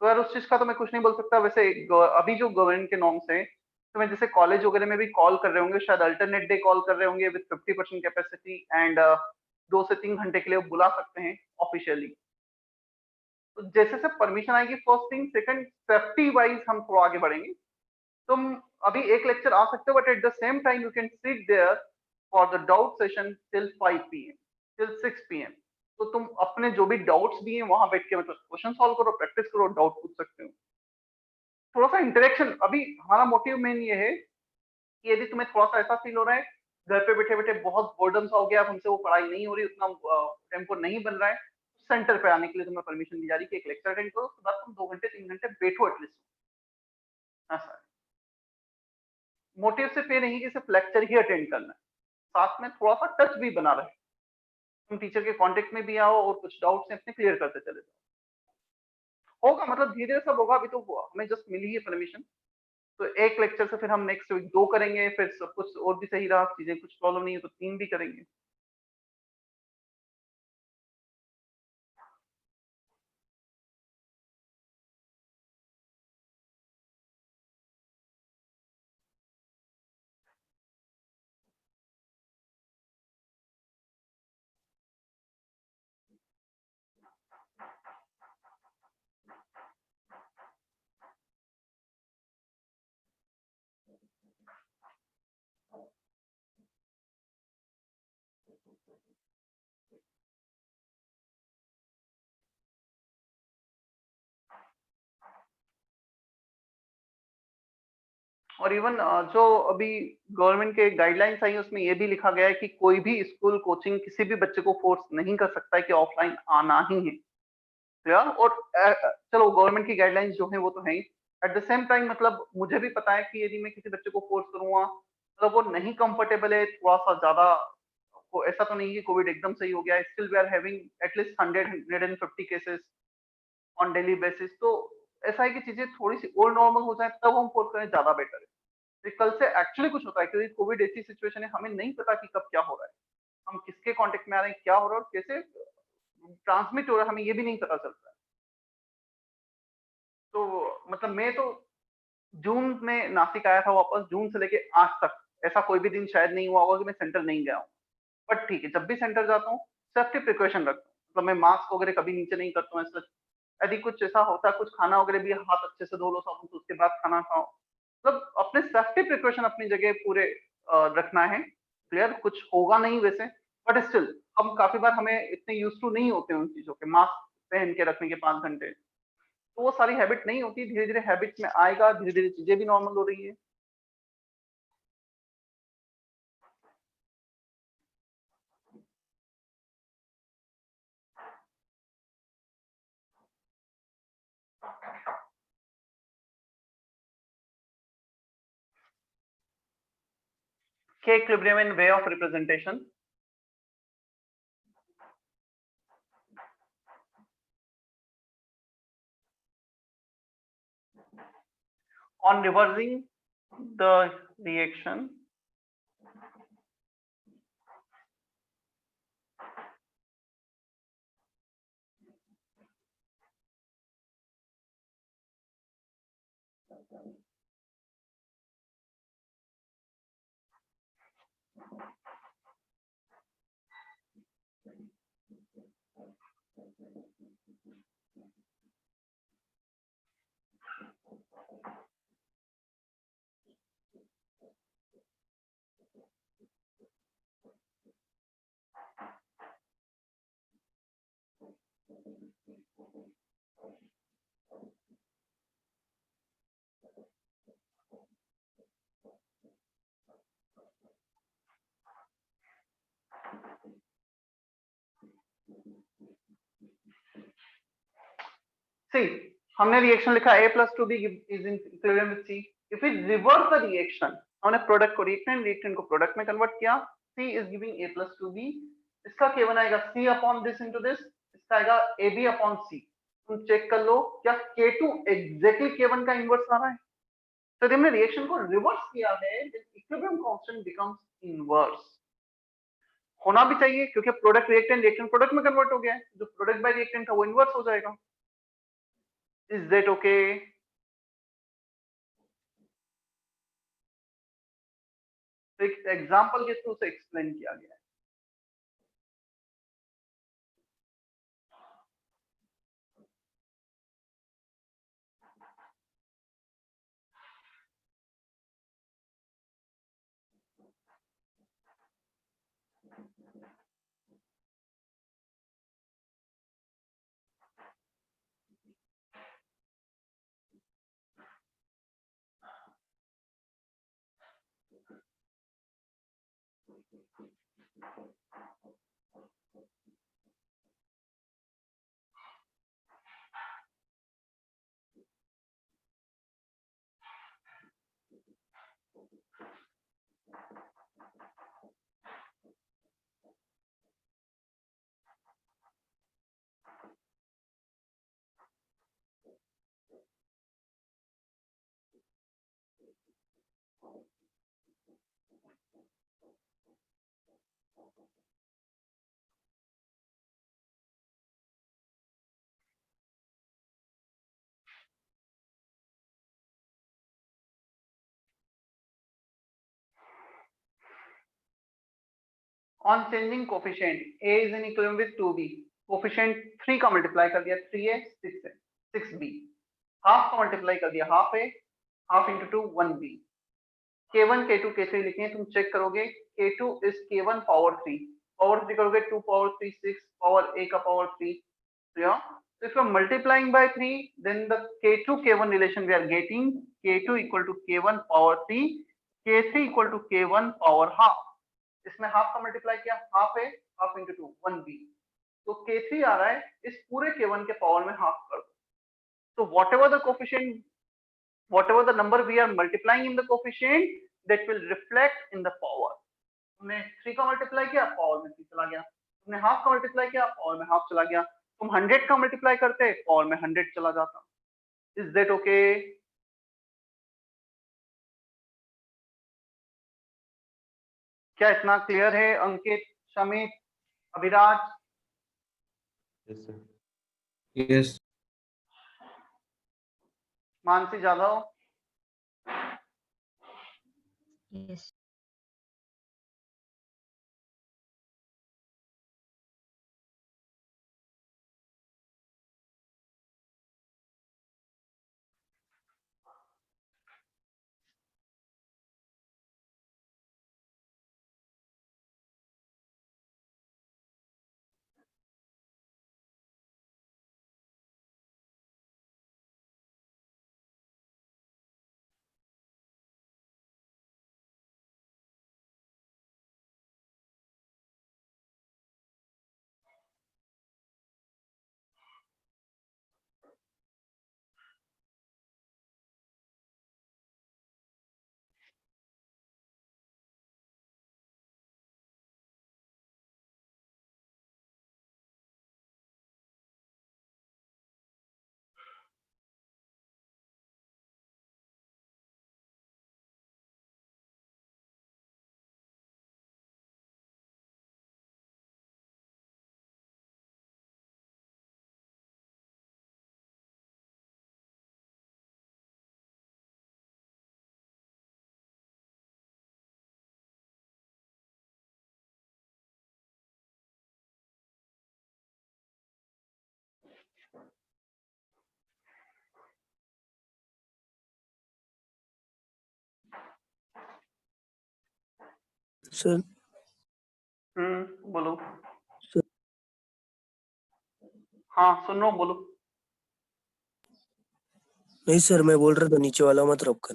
तो यार उस चीज का तो मैं कुछ नहीं बोल सकता वैसे अभी जो गवर्नमेंट के नॉर्म्स हैं तो मैं जैसे कॉलेज वगैरह में भी कॉल कर रहे होंगे शायद अल्टरनेट डे कॉल कर रहे होंगे विद 50% कैपेसिटी एंड 2 से 3 घंटे के लिए वो बुला सकते हैं ऑफिशियली तो जैसे से परमिशन आएगी first thing second safety wise हम थोड़ा आगे बढ़ेंगे तुम अभी एक लेक्चर आ सकते हो but at the same time you can sit there for the doubt session till 5 PM till 6 PM तो तुम अपने जो भी डाउट्स भी हैं वहां बैठ के मतलब क्वेश्चन सॉल्व करो प्रैक्टिस करो डाउट पूछ सकते हो थोड़ा सा इंटरेक्शन अभी हमारा मोटिव मेन ये है कि यदि तुम्हें थोड़ा सा ऐसा फील हो रहा है घर पे बैठे बैठे बहुत बोर्डम सा हो गया हमसे वो पढ़ाई नहीं हो रही उतना टेम्पो नहीं बन रहा है सेंटर पे आने के लिए तुम्हें परमिशन दी जा रही है कि एक लेक्चर अटेंड करो उसके बाद तुम 2 घंटे 3 घंटे बैठो एटलीस्ट ऐसा है मोटिव सिर्फ ये नहीं कि सिर्फ लेक्चर ही अटेंड करना है साथ में थोड़ा सा टच भी बना रहे तुम टीचर के कांटेक्ट में भी आओ और कुछ डाउट्स अपने क्लियर करते चले जाओ होगा मतलब धीरे धीरे सब होगा अभी तो हमें जस्ट मिली है परमिशन तो एक लेक्चर से फिर हम नेक्स्ट वीक 2 करेंगे फिर सब कुछ और भी सही रहा चीजें कुछ प्रॉब्लम नहीं है तो 3 भी करेंगे और इवन जो अभी गवर्नमेंट के गाइडलाइंस आई है उसमें ये भी लिखा गया है कि कोई भी स्कूल कोचिंग किसी भी बच्चे को फोर्स नहीं कर सकता है कि ऑफलाइन आना ही है तो यार और चलो गवर्नमेंट की गाइडलाइंस जो है वो तो है ही एट द सेम टाइम मतलब मुझे भी पता है कि यदि मैं किसी बच्चे को फोर्स करूंगा मतलब वो नहीं कंफर्टेबल है थोड़ा सा ज्यादा को ऐसा तो नहीं है कोविड एकदम सही हो गया है still we are having at least 150 cases on daily basis तो ऐसा है कि चीजें थोड़ी सी और नॉर्मल हो जाए तब हम फोर्स करें ज्यादा बेटर है तो कल से एक्चुअली कुछ होता है क्योंकि कोविड ऐसी सिचुएशन है हमें नहीं पता कि कब क्या हो रहा है हम किसके कांटेक्ट में आ रहे हैं क्या हो रहा है और कैसे ट्रांसमिट हो रहा है हमें ये भी नहीं पता चलता है तो मतलब मैं तो जून में नासिक आया था वापस जून से लेके आज तक ऐसा कोई भी दिन शायद नहीं हुआ होगा कि मैं सेंटर नहीं गया हूँ बट ठीक है जब भी सेंटर जाता हूँ सेफ्टी प्रिकॉशन रखता हूँ मतलब मैं मास्क वगैरह कभी नीचे नहीं करता हूँ ऐसा यदि कुछ ऐसा होता है कुछ खाना वगैरह भी हाथ अच्छे से धो लो साबुन से उसके बाद खाना खाओ मतलब अपने सेफ्टी प्रिकॉशन अपनी जगह पूरे रखना है क्लियर कुछ होगा नहीं वैसे बट स्टिल हम काफी बार हमें इतने यूज टू नहीं होते उन चीजों के मास्क पहन के रखने के 5 घंटे तो वो सारी हैबिट नहीं होती धीरे धीरे हैबिट में आएगा धीरे धीरे चीजें भी नॉर्मल हो रही है K equilibrium in way of representation On reversing the reaction, see, हमने रिएक्शन लिखा a plus 2b is in equilibrium with c. If we reverse the reaction, हमने प्रोडक्ट को रिएक्टेंट को प्रोडक्ट में कन्वर्ट किया, c is giving a plus 2b, इसका k1 आएगा c upon this into this, इसका आएगा ab upon c. तुम चेक कर लो क्या k2 एग्जैक्टली k1 का इनवर्स आ रहा है? तो हमने रिएक्शन को रिवर्स किया है, इक्विलिब्रियम कांस्टेंट बिकम्स इनवर्स. होना भी चाहिए क्योंकि प्रोडक्ट रिएक्टेंट प्रोडक्ट में कन्वर्ट हो गया है, जो प्रोडक्ट बाय रिएक्टेंट था वो इनवर्स हो जाएगा. Is that okay? तो एक एग्जांपल के थ्रू से एक्सप्लेन किया गया है. On changing coefficient, a is in equilibrium with 2b. Coefficient 3 का मल्टीप्लाई कर दिया 3a 6a 6b. हाफ का मल्टीप्लाई कर दिया half a, half into 2 1b. k1 k2 k3 लिखे हैं, तुम चेक करोगे k2 is k1 power 3. Power 3 करोगे 2 पावर 3 6 पावर a का power 3. So yeah, so if you are multiplying by 3, then the k2 k1 relation we are getting k2 equal to k1 power 3, k3 equal to k1 power half. इसमें half का multiply किया half है half into 2 1b. तो k3 आ रहा है इस पूरे k1 के पावर में हाफ कर दो. So whatever the coefficient, whatever the number we are multiplying in the coefficient, that will reflect in the power. तुमने 3 का मल्टीप्लाई किया पावर में 3 चला गया, तुमने हाफ का मल्टीप्लाई किया पावर में हाफ चला गया, तुम 100 का मल्टीप्लाई करते पावर में 100 चला जाता. Is that okay? क्या इतना क्लियर है Ankit, Shamit, Abhiraj? Yes, sir. Yes. मानसी जाधव? Yes. सर बोलो। सर हाँ सुन रहा हूँ, बोलो। नहीं सर, मैं बोल रहा था नीचे वाला मत रब कर।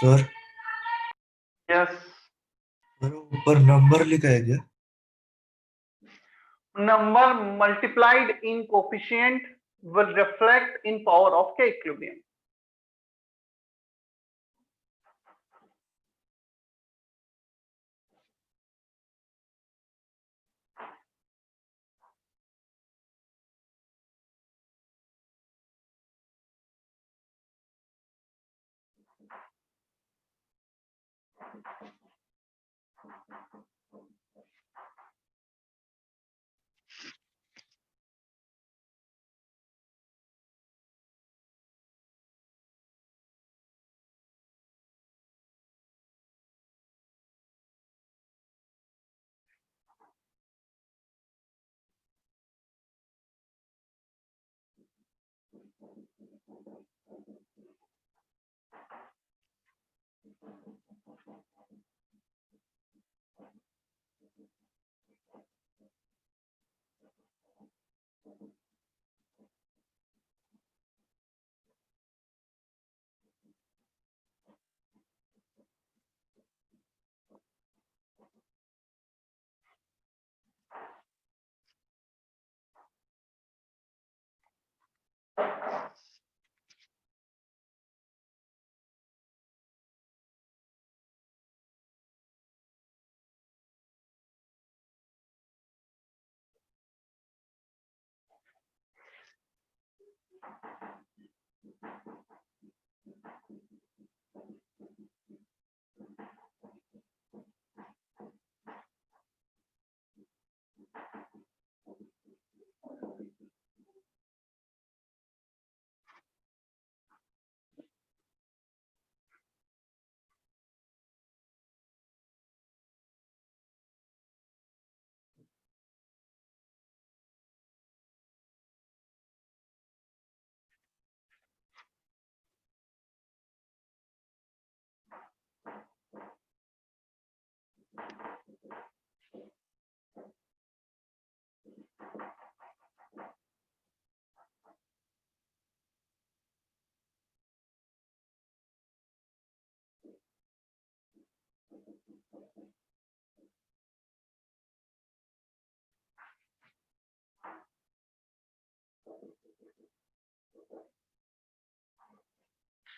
Sir yes. सर ऊपर नंबर लिखा है क्या? Number multiplied in coefficient will reflect in power of K equilibrium.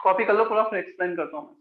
Copy कर लो पूरा, फिर एक्सप्लेन करता हूँ मैं।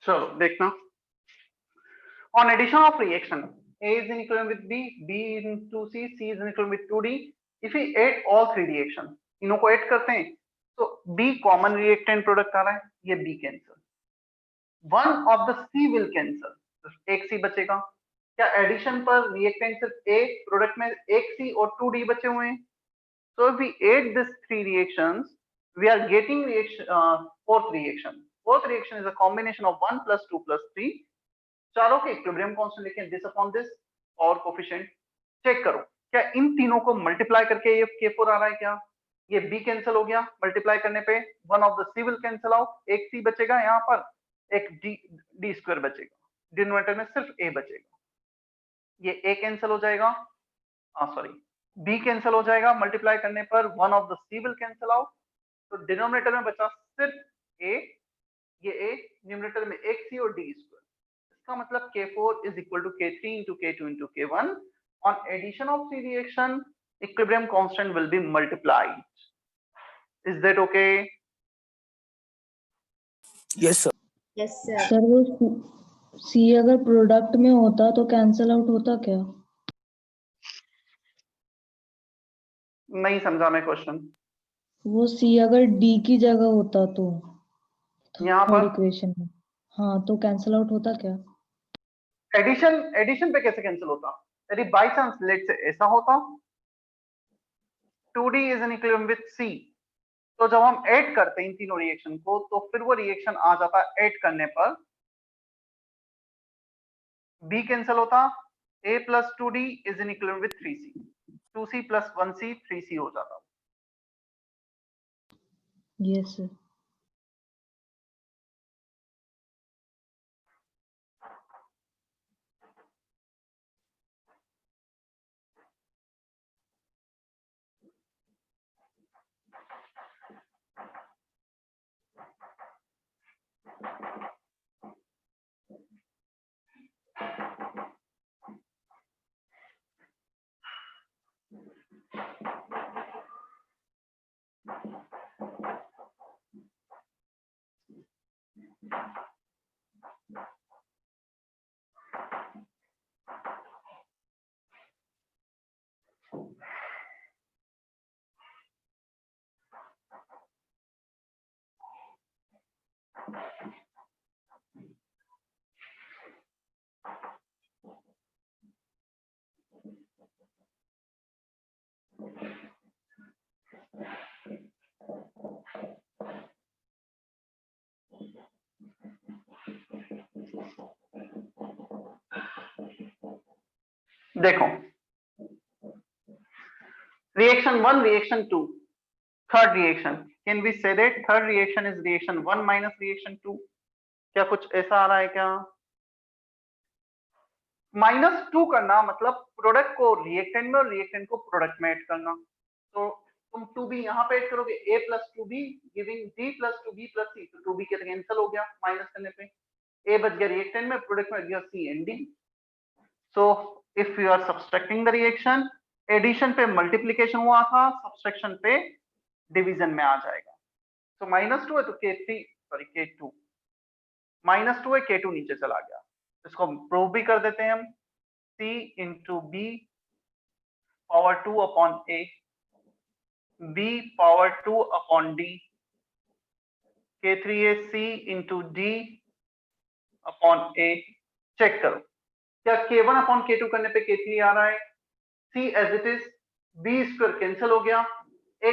चलो देखना, on addition of reaction A is in equilibrium with B into C is in equilibrium with 2D. if we add all three reactions, इनों को add करते हैं तो B कॉमन रिएक्टेंट प्रोडक्ट आ रहा है, ये B cancel, one of the C will cancel, एक C बचेगा। क्या एडिशन पर रिएक्टेंट सिर्फ A, प्रोडक्ट में एक C और 2D बचे हुए हैं। So if we add these three reactions, we are getting reaction, fourth reaction. Fourth reaction is a combination of 1 plus 2 plus 3. चारों के इक्विलिब्रियम कांस्टेंट लिखें, this upon this, power coefficient check करो, क्या इन तीनों को मल्टीप्लाई करके ये K4 आ रहा है, क्या ये B कैंसिल हो गया, मल्टीप्लाई करने पे one of the C will cancel out, एक C बचेगा यहाँ पर, एक D स्क्वायर बचेगा, डिनोमिनेटर में सिर्फ A बचेगा, ये A कैंसिल हो जाएगा, सॉरी B कैंसिल हो जाएगा, मल्टीप्लाई करने पर one of the C will cancel out, तो डिनोमिनेटर में बचा सिर्फ A, ये A, न्यूमरेटर में एक C और D स्क्वायर, इसका मतलब K4 is equal to K3 into K2 into K1. On addition of three reaction, equilibrium constant will be multiplied. Is that okay? Yes sir. Yes, sir. Sir वो सी अगर product में होता तो cancel out होता क्या? नहीं समझा मैं क्वेश्चन। वो सी अगर डी की जगह होता तो यहाँ पर इक्वेशन में, हाँ तो कैंसिल आउट होता क्या? एडिशन पे कैसे कैंसिल होता, यदि बाई चांस लेट से ऐसा होता 2D is in equilibrium with C, तो जब हम ऐड करते हैं इन तीनों रिएक्शन को तो फिर वो रिएक्शन आ जाता है ऐड करने पर B कैंसिल होता, A plus 2D is in equilibrium with 3C, 2C plus 1C 3C हो जाता। Yes sir. देखो reaction 1, reaction 2, third reaction, can we say that third reaction is reaction 1 minus reaction 2? क्या कुछ ऐसा आ रहा है क्या? -2 करना मतलब प्रोडक्ट को रिएक्टेंट में और रिएक्टेंट को प्रोडक्ट में ऐड करना, तो तुम 2b यहाँ पे ऐड करोगे, a plus 2b giving d plus 2b plus c, तो 2b के कैंसिल हो गया माइनस करने पे, a बच गया रिएक्टेंट में, प्रोडक्ट में गया c and d। So if you are subtracting the reaction, addition पे मल्टीप्लिकेशन हुआ था, सब्सट्रैक्शन पे डिवीजन में आ जाएगा। तो -2 है तो K3 सॉरी K2, -2 है K2 नीचे चला गया, इसको प्रूव भी कर देते हैं हम, C into B power 2 upon A, B power 2 upon D, K3 है C into D upon A। Check करो क्या K1 अपॉन K2 करने पे K3 आ रहा है, C as it is, B square cancel हो गया, A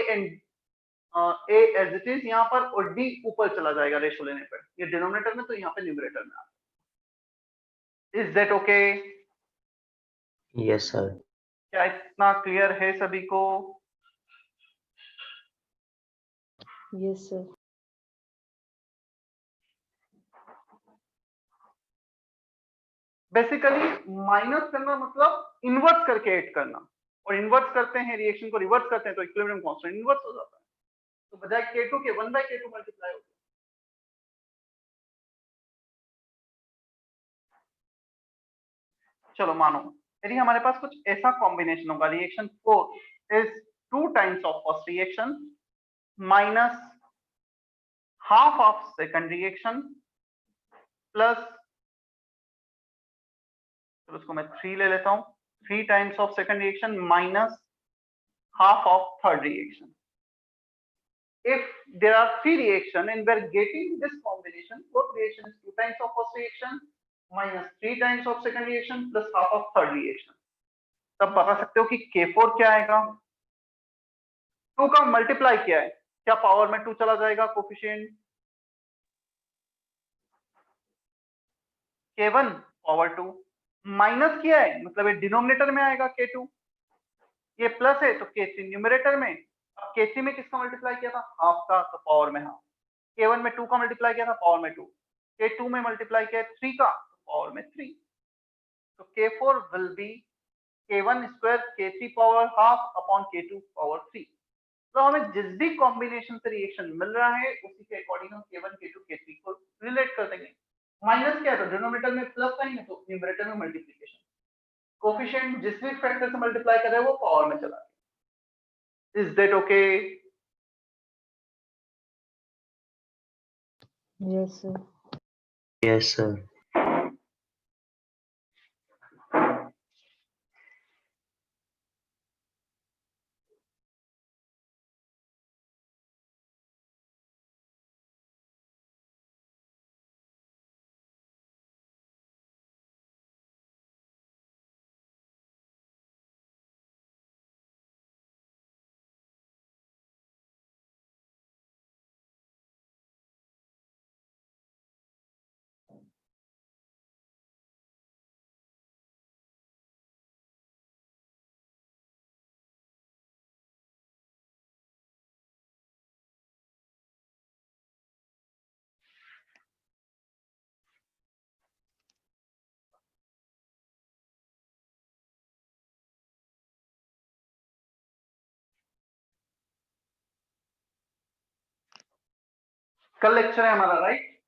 as it is यहाँ पर, और D ऊपर चला जाएगा रेशो लेने पर, ये डिनोमिनेटर में तो यहाँ पे न्यूमरेटर में आ जाएगा। Is that okay? Yes sir. क्या इतना क्लियर है सभी को? Yes sir. बेसिकली माइनस करना मतलब इन्वर्स करके ऐड करना, और इन्वर्स करते हैं रिएक्शन को रिवर्स करते हैं तो इक्विलिब्रियम कांस्टेंट इन्वर्स हो जाता है, तो बजाय K2 के 1/K2 मल्टीप्लाई होता है। चलो मानो यदि हमारे पास कुछ ऐसा कॉम्बिनेशन होगा, reaction 4 is 2 times of first reaction minus half of second reaction plus, तो उसको मैं 3 ले लेता हूं, 3 times of second reaction minus half of third reaction. If there are 3 reaction and we are getting this combination, both reaction is 2 times of first reaction minus 3 times of second reaction plus half of third reaction. तब बता सकते हो कि K4 क्या आएगा, 2 का multiply क्या है, क्या पावर में 2 चला जाएगा कोफिशिएंट, K1 पावर 2 माइनस किया है मतलब ये डिनोमिनेटर में आएगा K2, ये प्लस है तो K3 न्यूमरेटर में, अब K3 में किसका मल्टीप्लाई किया था, हाफ का, तो पावर में हाफ, K1 में 2 का मल्टीप्लाई किया था, पावर में 2, K2 में मल्टीप्लाई किया 3 का, तो पावर में 3, तो K4 will be K1 square K3 power half upon K2 power 3. तो हमें जिस भी कॉम्बिनेशन से रिएक्शन मिल रहा है उसी के अकॉर्डिंग हम K1 K2 K3 को रिलेट कर देंगे. माइनस क्या है तो डिनोमिनेटर में प्लस साइन है तो न्यूमरेटर में मल्टीप्लिकेशन, कोफिशिएंट जिस भी फैक्टर से मल्टीप्लाई कर रहे हैं वो पावर में चला गया. Is that okay? Yes, sir. Yes, sir. कल लेक्चर है हमारा, राइट?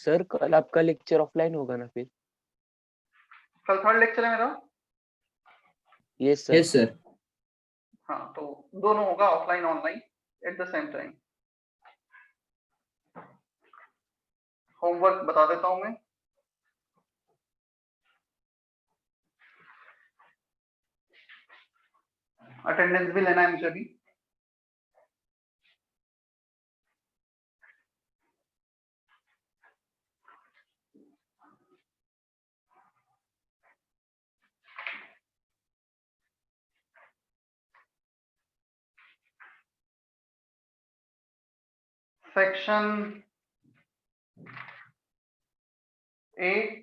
सर कल आपका लेक्चर ऑफलाइन होगा ना फिर? कल थर्ड लेक्चर है मेरा. Yes sir. Yes sir. हाँ तो दोनों होगा, offline online at the same time. Homework बता देता हूं मैं. अटेंडेंस भी लेना है मुझे भी. Section A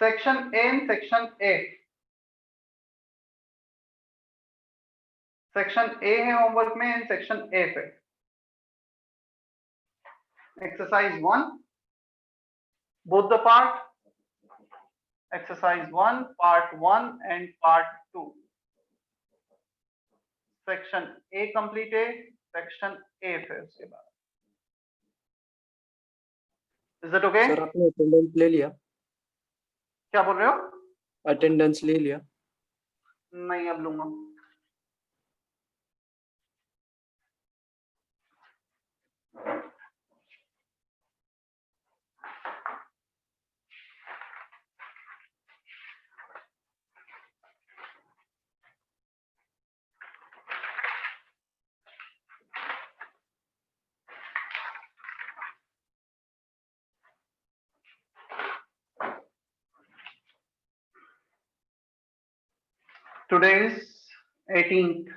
section A and section A. Section A है होमवर्क में एंड सेक्शन ए पे. Exercise 1 both the part, exercise 1 part 1 and part 2. Section A complete है, सेक्शन ए फिर उसके बाद. Is that okay? सर आपने अटेंडेंस ले लिया? क्या बोल रहे हो? अटेंडेंस ले लिया? नहीं अब लूंगा. Today is 18th.